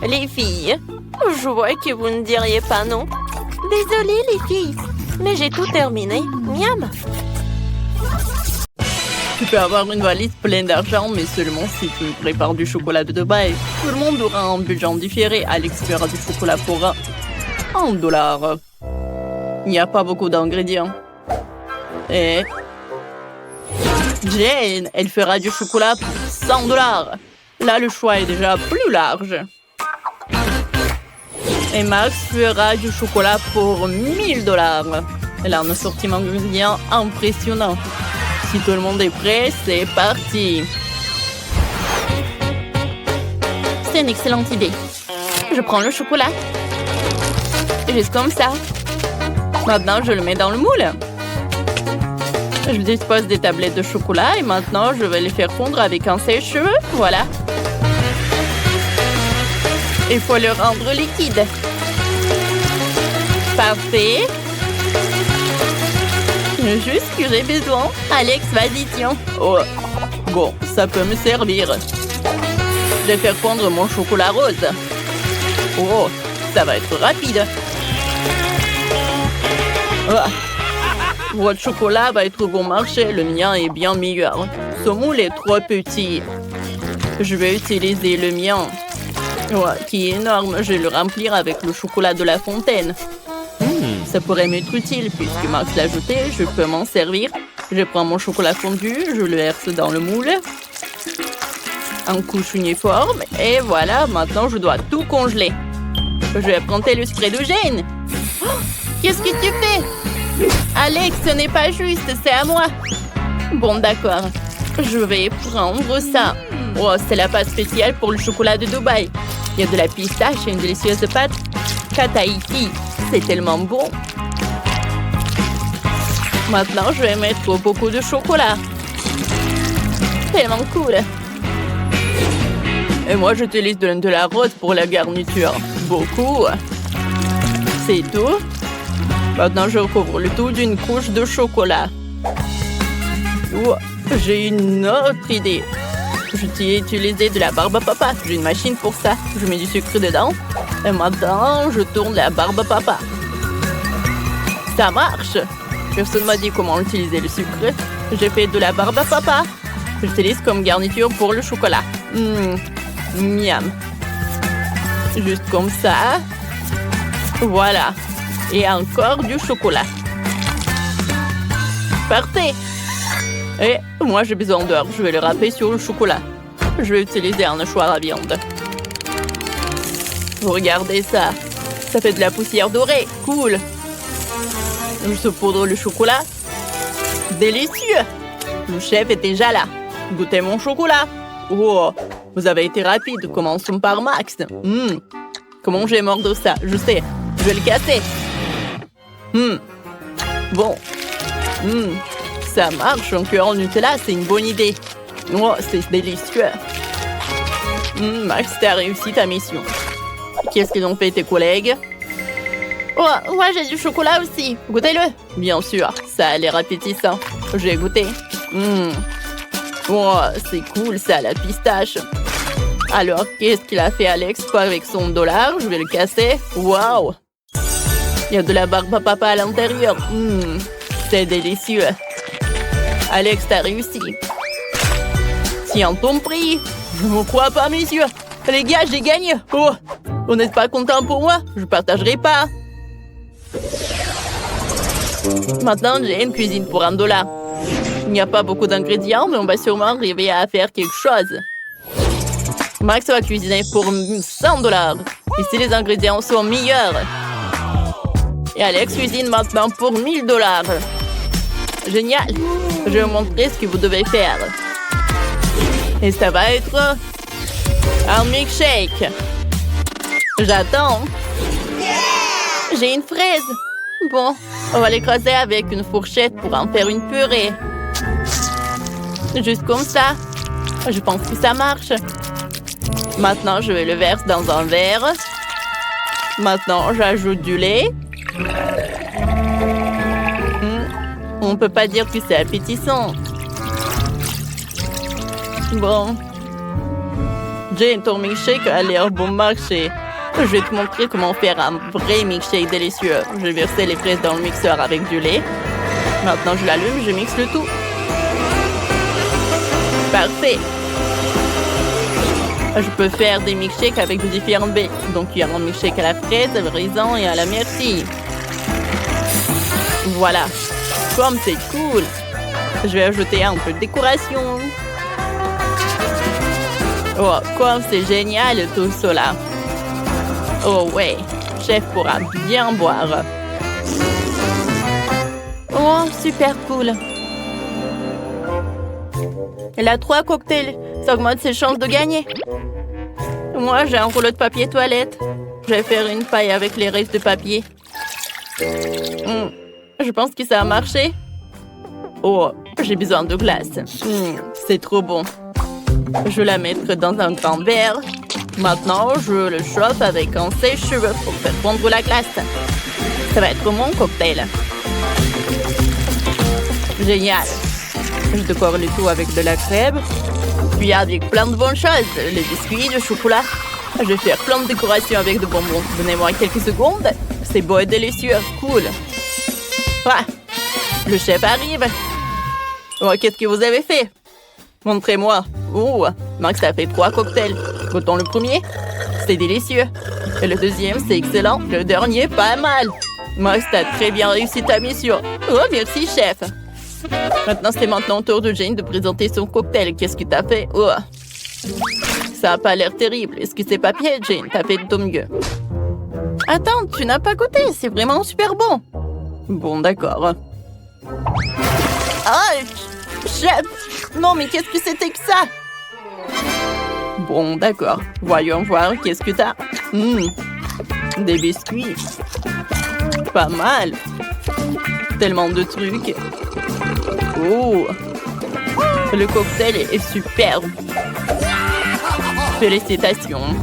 Les filles, je vois que vous ne diriez pas non. Désolée les filles, mais j'ai tout terminé. Miam! Tu peux avoir une valise pleine d'argent, mais seulement si tu prépares du chocolat de Dubaï. Tout le monde aura un budget différé. Alex fera du chocolat pour $1. Il n'y a pas beaucoup d'ingrédients. Et Jane, elle fera du chocolat pour $100. Là, le choix est déjà plus large. Et Max fera du chocolat pour $1000. Elle a un assortiment d'ingrédients impressionnant. Si tout le monde est prêt, c'est parti. C'est une excellente idée. Je prends le chocolat. Juste comme ça. Maintenant, je le mets dans le moule. Je dispose des tablettes de chocolat et maintenant, je vais les faire fondre avec un sèche-cheveux. Voilà. Il faut le rendre liquide. Parfait. Juste ce que j'ai besoin. Alex, vas-y, tiens. Oh, bon, ça peut me servir. Je vais faire fondre mon chocolat rose. Oh, ça va être rapide. Ah. Votre chocolat va être bon marché, le mien est bien meilleur. Ce moule est trop petit. Je vais utiliser le mien, qui est énorme. Je vais le remplir avec le chocolat de la fontaine. Ça pourrait m'être utile puisque Max l'a jeté, je peux m'en servir. Je prends mon chocolat fondu, je le verse dans le moule. En couche uniforme, et voilà, maintenant je dois tout congeler. Je vais prendre le spray de Jane. Oh, qu'est-ce que tu fais? Alex, ce n'est pas juste, c'est à moi. Bon, d'accord. Je vais prendre ça. Oh, c'est la pâte spéciale pour le chocolat de Dubaï. Il y a de la pistache et une délicieuse pâte Kataiki. C'est tellement bon. Maintenant, je vais mettre beaucoup de chocolat. Tellement cool. Et moi, j'utilise de la rose pour la garniture. Beaucoup. C'est tout. Maintenant, je recouvre le tout d'une couche de chocolat. Oh, j'ai une autre idée. J'ai utilisé de la barbe à papa. J'ai une machine pour ça. Je mets du sucre dedans. Et maintenant, je tourne la barbe à papa. Ça marche. Personne m'a dit comment utiliser le sucre. J'ai fait de la barbe à papa. J'utilise comme garniture pour le chocolat. Miam. Juste comme ça. Voilà. Et encore du chocolat. Parfait. Et moi, j'ai besoin d'heures. Je vais le râper sur le chocolat. Je vais utiliser un hachoir à viande. Regardez ça. Ça fait de la poussière dorée. Cool. Je saupoudre le chocolat. Délicieux. Le chef est déjà là. Goûtez mon chocolat. Oh, vous avez été rapide. Commençons par Max. Comment j'ai mordre ça? Je sais. Je vais le casser. Bon. Ça marche. Un cœur en Nutella, c'est une bonne idée. Oh, c'est délicieux. Max, t'as réussi ta mission. Qu'est-ce qu'ils ont fait tes collègues? Oh, moi j'ai du chocolat aussi. Goûtez-le. Bien sûr, ça a l'air appétissant. J'ai goûté. Oh, c'est cool ça, la pistache. Alors, qu'est-ce qu'il a fait Alex avec son dollar? Je vais le casser. Waouh! Il y a de la barbe à papa à l'intérieur. C'est délicieux. Alex, t'as réussi. Tiens ton prix. Je ne crois pas, messieurs. Les gars, j'ai gagné. Oh, vous n'êtes pas content pour moi? Je partagerai pas. Maintenant, j'ai une cuisine pour $1. Il n'y a pas beaucoup d'ingrédients, mais on va sûrement arriver à faire quelque chose. Max va cuisiner pour $100. Ici, les ingrédients sont meilleurs. Et Alex cuisine maintenant pour $1000. Génial. Je vais vous montrer ce que vous devez faire. Et ça va être un milkshake. J'attends. J'ai une fraise. Bon, on va l'écraser avec une fourchette pour en faire une purée. Juste comme ça. Je pense que ça marche. Maintenant, je vais le verser dans un verre. Maintenant, j'ajoute du lait. On ne peut pas dire que c'est appétissant. Bon. Jane, ton milkshake a l'air bon marché. Je vais te montrer comment faire un vrai milkshake délicieux. Je vais verser les fraises dans le mixeur avec du lait. Maintenant, je l'allume, je mixe le tout. Parfait. Je peux faire des milkshakes avec de différents baies. Donc, il y a un milkshake à la fraise, au raisin et à la myrtille. Voilà. Comme c'est cool. Je vais ajouter un peu de décoration. Oh, comme c'est génial tout cela. Oh ouais, chef pourra bien boire. Oh, super cool. Elle a 3 cocktails. Ça augmente ses chances de gagner. Moi, j'ai un rouleau de papier toilette. Je vais faire une paille avec les restes de papier. Je pense que ça a marché. Oh, j'ai besoin de glace. C'est trop bon. Je vais la mettre dans un grand verre. Maintenant, je le chauffe avec un sèche-cheveux pour faire fondre la glace. Ça va être mon cocktail. Génial. Je décore le tout avec de la crème. Puis avec plein de bonnes choses. Les biscuits, le chocolat. Je vais faire plein de décorations avec de bonbons. Donnez-moi quelques secondes. C'est beau et délicieux. Cool. Ah, le chef arrive. Oh, qu'est-ce que vous avez fait? Montrez-moi. Oh, Max a fait 3 cocktails. Goûtons le premier. C'est délicieux. Et le deuxième, c'est excellent. Le dernier, pas mal. Max, t'as très bien réussi ta mission. Oh, merci, chef. Maintenant, c'est maintenant au tour de Jane de présenter son cocktail. Qu'est-ce que t'as fait? Oh. Ça a pas l'air terrible. Est-ce que c'est pas piège, Jane? T'as fait de ton mieux. Attends, tu n'as pas goûté. C'est vraiment super bon. Bon, d'accord. Ah, chef! Non, mais qu'est-ce que c'était que ça? Bon, d'accord. Voyons voir. Qu'est-ce que t'as? Des biscuits. Pas mal. Tellement de trucs. Oh! Le cocktail est superbe. Félicitations.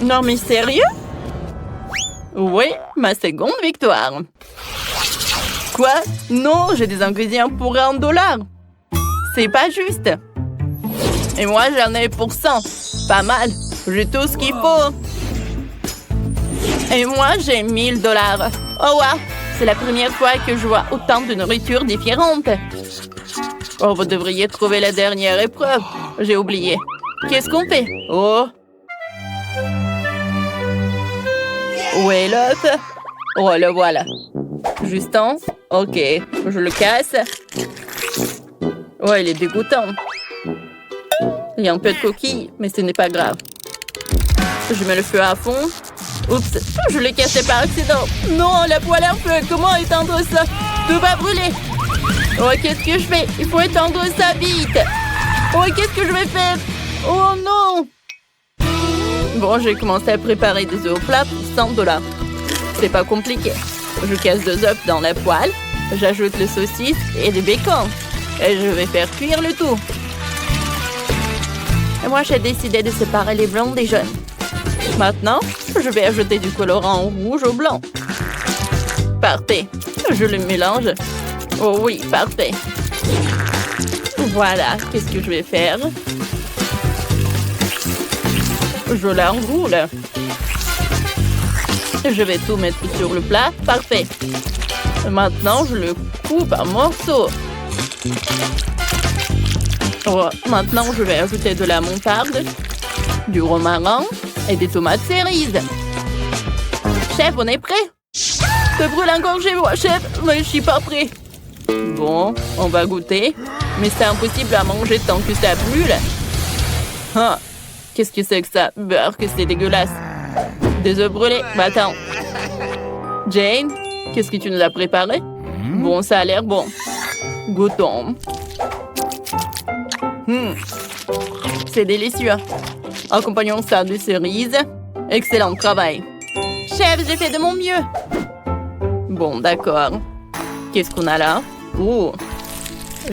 Non, mais sérieux? Oui, ma seconde victoire. Quoi? Non, j'ai des ingrédients pour $1. C'est pas juste. Et moi, j'en ai pour 100. Pas mal. J'ai tout ce qu'il faut. Et moi, j'ai $1000. Oh, wow! C'est la première fois que je vois autant de nourriture différente. Oh, vous devriez trouver la dernière épreuve. J'ai oublié. Qu'est-ce qu'on fait? Oh! Où est l'œuf? Oh, le voilà. Justin? Ok, je le casse. Oh, il est dégoûtant. Il y a un peu de coquille, mais ce n'est pas grave. Je mets le feu à fond. Oups, je l'ai cassé par accident. Non, la poêle en feu. Comment éteindre ça? Tout va brûler. Oh, qu'est-ce que je fais? Il faut éteindre ça vite. Oh, qu'est-ce que je vais faire? Oh non! Bon, j'ai commencé à préparer des œufs au plat pour $100. C'est pas compliqué. Je casse 2 œufs dans la poêle. J'ajoute le saucisse et le bacon. Et je vais faire cuire le tout. Et moi, j'ai décidé de séparer les blancs des jaunes. Maintenant, je vais ajouter du colorant rouge au blanc. Parfait. Je le mélange. Oh oui, parfait. Voilà, qu'est-ce que je vais faire? Je l'enroule. Je vais tout mettre sur le plat. Parfait. Maintenant, je le coupe en morceaux. Oh, maintenant, je vais ajouter de la moutarde, du romarin et des tomates cerises. Chef, on est prêt? Ça brûle encore chez moi, chef, mais je suis pas prêt. Bon, on va goûter. Mais c'est impossible à manger tant que ça brûle. Ah, qu'est-ce que c'est que ça? Beurre, que c'est dégueulasse. Des œufs brûlés. Bah attends. Jane, qu'est-ce que tu nous as préparé? Bon, ça a l'air bon. Goûtons. C'est délicieux. Accompagnons ça de cerises. Excellent travail. Chef, j'ai fait de mon mieux. Bon, d'accord. Qu'est-ce qu'on a là? Oh,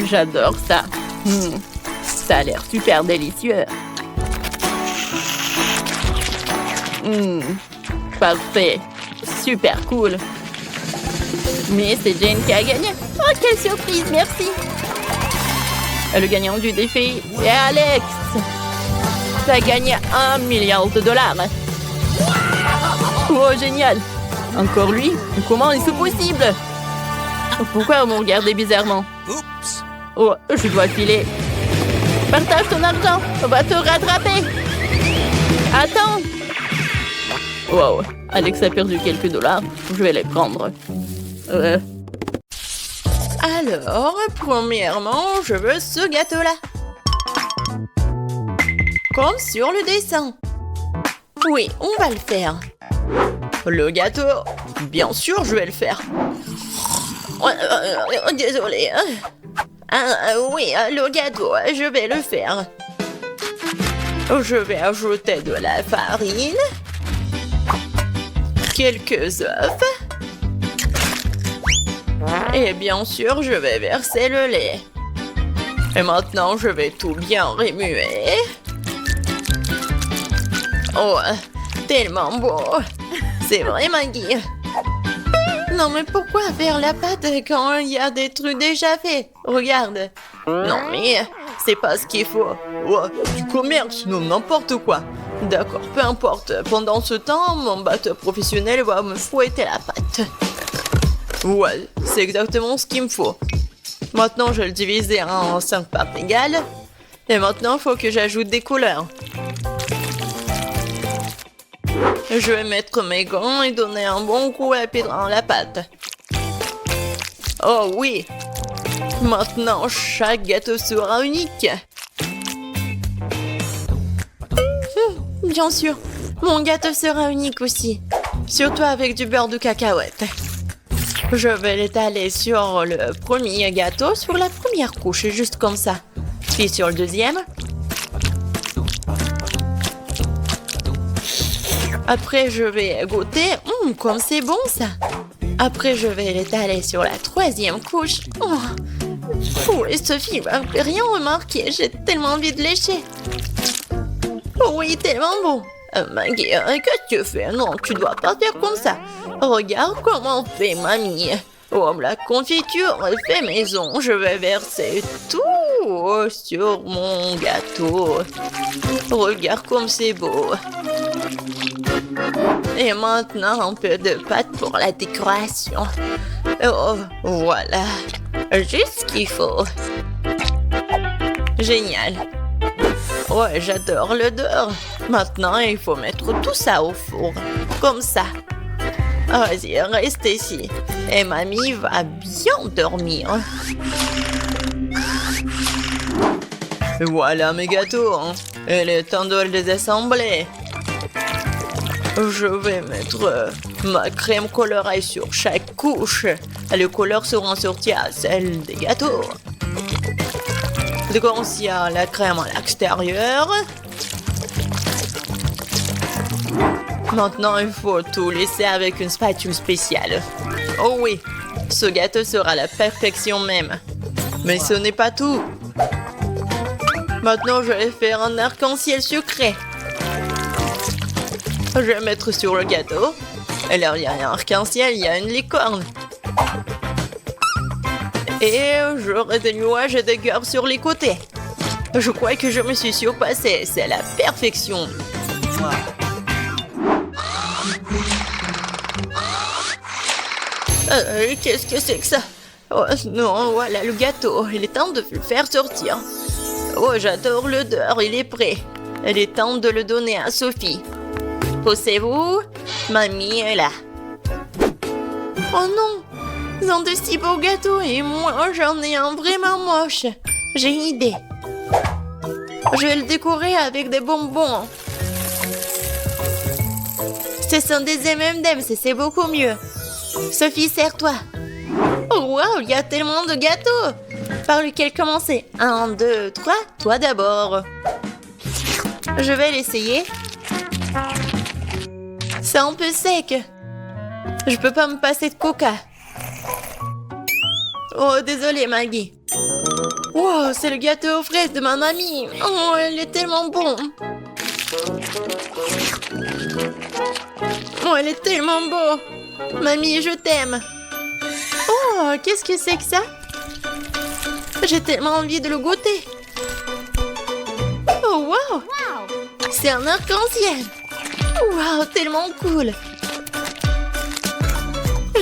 j'adore ça. Ça a l'air super délicieux. Parfait. Super cool. Mais c'est Jane qui a gagné. Oh, quelle surprise, merci. Le gagnant du défi est Alex. Ça a gagné $1 milliard. Oh, génial. Encore lui? Comment est-ce possible? Pourquoi vous me regardez bizarrement? Oh, je dois filer. Partage ton argent. On va te rattraper. Attends. Wow. Alex a perdu quelques dollars. Je vais les prendre. Alors, premièrement, je veux ce gâteau-là. Comme sur le dessin. Oui, on va le faire. Le gâteau, bien sûr, je vais le faire. Désolée. Oui, le gâteau, je vais le faire. Je vais ajouter de la farine, quelques œufs, et bien sûr, je vais verser le lait. Et maintenant, je vais tout bien remuer. Oh, tellement beau. C'est vrai, Maggie? Non, mais pourquoi faire la pâte quand il y a des trucs déjà faits? Regarde. Non, mais c'est pas ce qu'il faut. Ouais, du commerce, non, n'importe quoi. D'accord, peu importe. Pendant ce temps, mon batteur professionnel va me fouetter la pâte. Ouais, c'est exactement ce qu'il me faut. Maintenant, je vais le diviser en 5 parts égales. Et maintenant, il faut que j'ajoute des couleurs. Je vais mettre mes gants et donner un bon coup à pied dans la pâte. Oh oui! Maintenant, chaque gâteau sera unique. Bien sûr, mon gâteau sera unique aussi. Surtout avec du beurre de cacahuète. Je vais l'étaler sur le premier gâteau, sur la première couche, juste comme ça. Puis sur le deuxième. Après, je vais goûter. Comme c'est bon, ça. Après, je vais l'étaler sur la troisième couche. Oh, et Sophie va rien remarquer. J'ai tellement envie de lécher. Oh oui, tellement bon. Maggie, qu'est-ce que tu fais? Non, tu dois pas faire comme ça. Regarde comment fait mamie. Oh, la confiture est fait maison. Je vais verser tout sur mon gâteau. Regarde comme c'est beau. Et maintenant, un peu de pâte pour la décoration. Oh, voilà. Juste ce qu'il faut. Génial. Ouais, j'adore l'odeur. Maintenant, il faut mettre tout ça au four. Comme ça. Vas-y, reste ici. Et mamie va bien dormir. Voilà mes gâteaux. Il est temps de les assembler. Je vais mettre ma crème colorée sur chaque couche. Les couleurs seront sorties à celles des gâteaux. Donc, il y a la crème à l'extérieur. Maintenant, il faut tout laisser avec une spatule spéciale. Oh oui, ce gâteau sera la perfection même. Mais ce n'est pas tout. Maintenant, je vais faire un arc-en-ciel sucré. Je vais mettre sur le gâteau. Et là, il y a un arc-en-ciel, il y a une licorne. Et j'aurai des nuages et des cœurs sur les côtés. Je crois que je me suis surpassée. C'est la perfection. Qu'est-ce que c'est que ça? Oh non, voilà le gâteau. Il est temps de le faire sortir. Oh, j'adore l'odeur. Il est prêt. Il est temps de le donner à Sophie. Poussez-vous. Mamie est là. Oh non! Ils ont de si beaux gâteaux et moi, j'en ai un vraiment moche. J'ai une idée. Je vais le décorer avec des bonbons. Ce sont des M&M's et c'est beaucoup mieux. Sophie, serre-toi. Oh wow, il y a tellement de gâteaux. Par lequel commencer? 1, 2, 3, toi d'abord. Je vais l'essayer. C'est un peu sec. Je peux pas me passer de coca. Oh, désolée, Maggie. Wow, c'est le gâteau aux fraises de ma mamie. Oh, il est tellement bon. Oh, il est tellement beau. Mamie, je t'aime. Oh, qu'est-ce que c'est que ça? J'ai tellement envie de le goûter. Oh, wow. C'est un arc-en-ciel. Wow, tellement cool.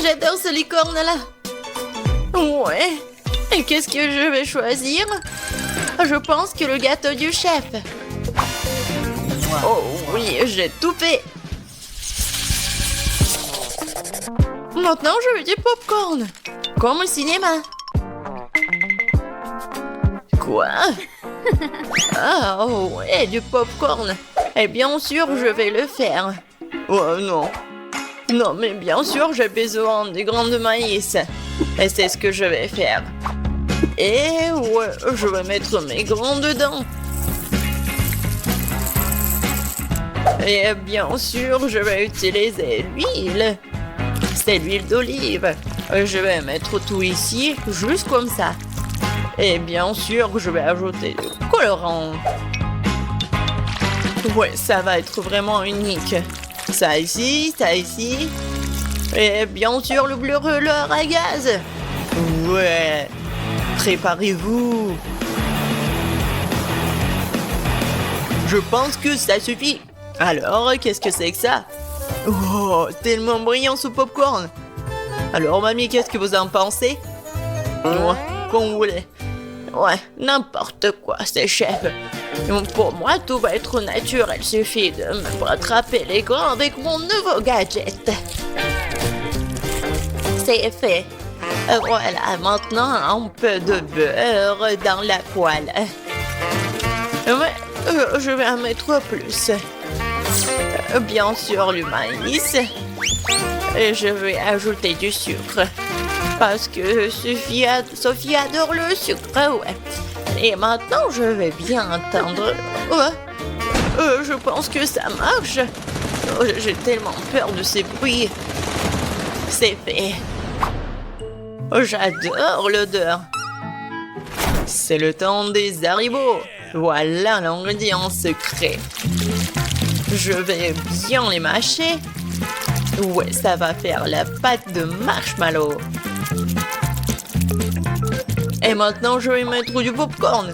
J'adore ce licorne-là. Ouais. Et qu'est-ce que je vais choisir? Je pense que le gâteau du chef. Oh oui, j'ai tout fait. Maintenant, je veux du popcorn. Comme au cinéma. Quoi? Ah, oh ouais, du popcorn. Et bien sûr, je vais le faire. Oh non. Non, mais bien sûr, j'ai besoin des grains de maïs. Et c'est ce que je vais faire. Et ouais, je vais mettre mes grains dedans. Et bien sûr, je vais utiliser l'huile. C'est l'huile d'olive. Je vais mettre tout ici, juste comme ça. Et bien sûr, je vais ajouter du colorant. Ouais, ça va être vraiment unique. Ça ici, ça ici. Et bien sûr, le brûleur à gaz. Ouais. Préparez-vous. Je pense que ça suffit. Alors, qu'est-ce que c'est que ça? Oh, tellement brillant ce popcorn. Alors, mamie, qu'est-ce que vous en pensez? Ouais, comme vous voulez. Ouais, n'importe quoi, c'est chef. Pour moi, tout va être naturel. Il suffit de me rattraper les grands avec mon nouveau gadget. C'est fait. Voilà, maintenant, un peu de beurre dans la poêle. Ouais, je vais en mettre plus. Bien sûr, le maïs. Et je vais ajouter du sucre. Parce que Sophie adore le sucre, ouais. Et maintenant, je vais bien entendre. Ouais. Je pense que ça marche. J'ai tellement peur de ces bruits. C'est fait. J'adore l'odeur. C'est le temps des haribots. Voilà l'ingrédient secret. Je vais bien les mâcher. Ouais, ça va faire la pâte de marshmallow. Et maintenant, je vais mettre du popcorn.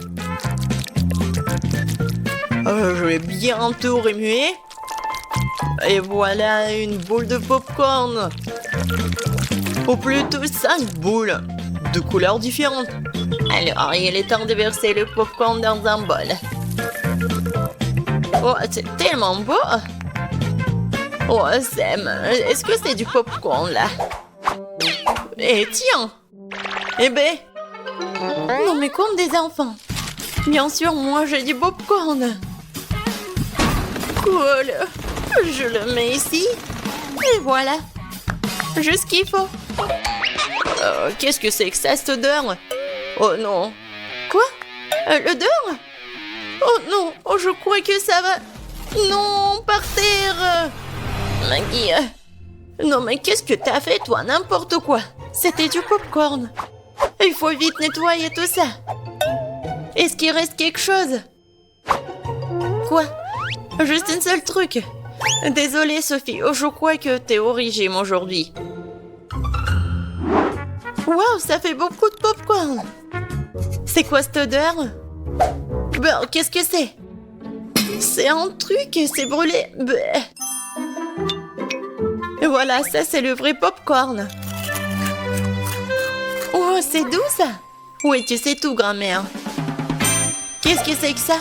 Je vais bien tout remuer. Et voilà une boule de popcorn. Ou plutôt 5 boules, de couleurs différentes. Alors, il est temps de verser le popcorn dans un bol. Oh, c'est tellement beau! Oh, Sam, est-ce que c'est du popcorn, là? Eh, tiens! Eh ben... Non, mais comme des enfants. Bien sûr, moi, j'ai du popcorn. Cool. Je le mets ici. Et voilà. Juste ce qu'il faut. Qu'est-ce que c'est que ça, cette odeur? Oh non. Quoi? L'odeur? Oh non, oh, je crois que ça va... Non, par terre. Maggie. Non, mais qu'est-ce que t'as fait, toi? N'importe quoi. C'était du popcorn. Il faut vite nettoyer tout ça. Est-ce qu'il reste quelque chose? Quoi? Juste un seul truc. Désolée, Sophie. Oh, je crois que t'es au régime aujourd'hui. Waouh, ça fait beaucoup de popcorn. C'est quoi cette odeur? Ben, qu'est-ce que c'est? C'est un truc, c'est brûlé. Ben. Et voilà, ça c'est le vrai popcorn. Oh, c'est doux ça. Oui, tu sais tout, grand-mère. Qu'est-ce que c'est que ça?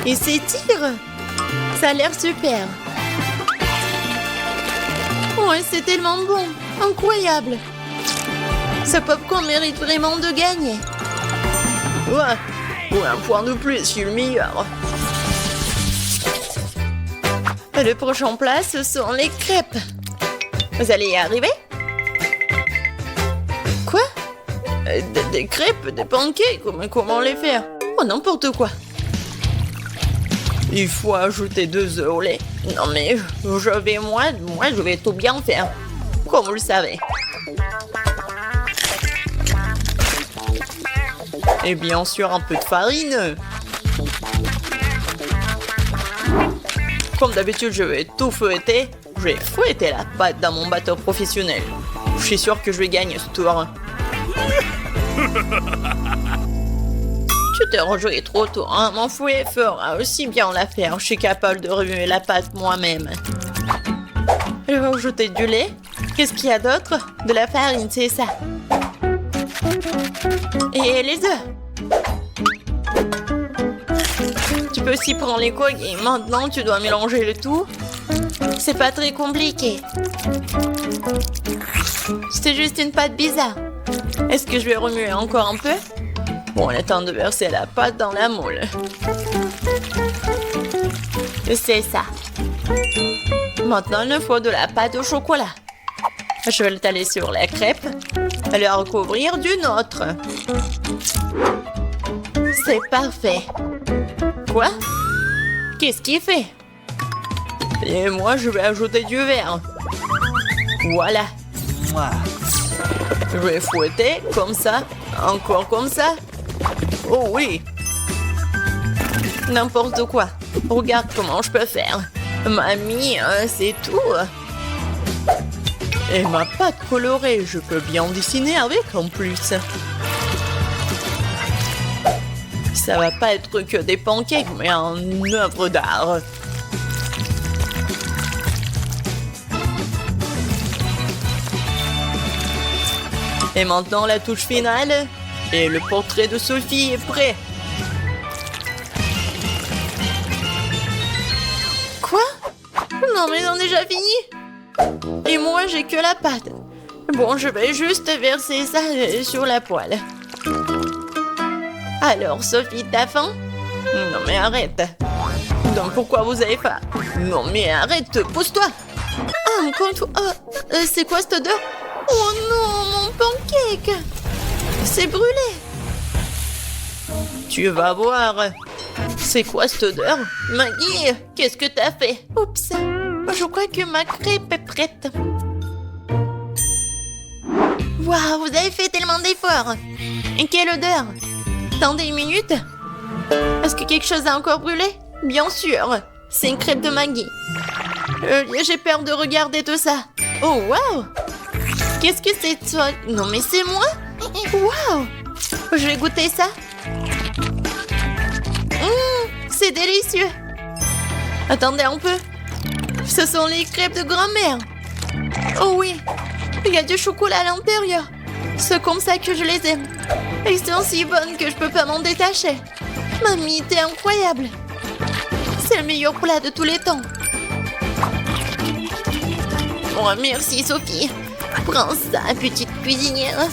Il s'étire. Ça a l'air super. Oh, c'est tellement bon. Incroyable. Ce popcorn mérite vraiment de gagner. Ouais. Pour un point de plus, je suis le meilleur. Le prochain plat, ce sont les crêpes. Vous allez y arriver? Quoi? Des crêpes, des pancakes, comment les faire? Oh, n'importe quoi. Il faut ajouter 2 œufs au lait. Non mais, je vais tout bien faire. Comme vous le savez. Et bien sûr, un peu de farine. Comme d'habitude, je vais tout fouetter. Je vais fouetter la pâte dans mon batteur professionnel. Je suis sûr que je vais gagner ce tour. Tu t'es rejoué trop tôt, hein? Mon fouet fera aussi bien l'affaire. Je suis capable de remuer la pâte moi-même. Je vais ajouter du lait. Qu'est-ce qu'il y a d'autre? De la farine, c'est ça. Et les œufs. Tu peux aussi prendre les coques et maintenant tu dois mélanger le tout. C'est pas très compliqué. C'est juste une pâte bizarre. Est-ce que je vais remuer encore un peu? Bon, il est temps de verser la pâte dans la moule. C'est ça. Maintenant, il faut de la pâte au chocolat. Je vais l'étaler sur la crêpe et la recouvrir d'une autre. C'est parfait. Quoi? Qu'est-ce qu'il fait? Et moi, je vais ajouter du verre. Voilà. Je vais fouetter comme ça, encore comme ça. Oh oui. N'importe quoi. Regarde comment je peux faire. Mamie, c'est tout. Et ma pâte colorée, je peux bien dessiner avec en plus. Ça va pas être que des pancakes, mais une œuvre d'art. Et maintenant la touche finale. Et le portrait de Sophie est prêt. Quoi? Non mais on a déjà fini. Et moi j'ai que la pâte. Bon, je vais juste verser ça sur la poêle. Alors Sophie, t'as faim? Non mais arrête. Donc pourquoi vous avez faim? Non mais arrête, pousse-toi. Ah, encore une fois. Oh, c'est quoi cette odeur? Oh non, mon pancake! C'est brûlé! Tu vas voir. C'est quoi cette odeur? Maggie, qu'est-ce que t'as fait? Oups, je crois que ma crêpe est prête. Waouh, vous avez fait tellement d'efforts! Et quelle odeur! Attendez une minute. Est-ce que quelque chose a encore brûlé? Bien sûr, c'est une crêpe de Maggie. J'ai peur de regarder tout ça. Oh, waouh! Qu'est-ce que c'est toi? Non mais c'est moi? Waouh! Je vais goûter ça. C'est délicieux. Attendez un peu. Ce sont les crêpes de grand-mère. Oh oui, il y a du chocolat à l'intérieur. C'est comme ça que je les aime. Elles sont si bonnes que je peux pas m'en détacher. Mamie, t'es incroyable. C'est le meilleur plat de tous les temps. Oh, merci Sophie. Prends ça, petite cuisinière.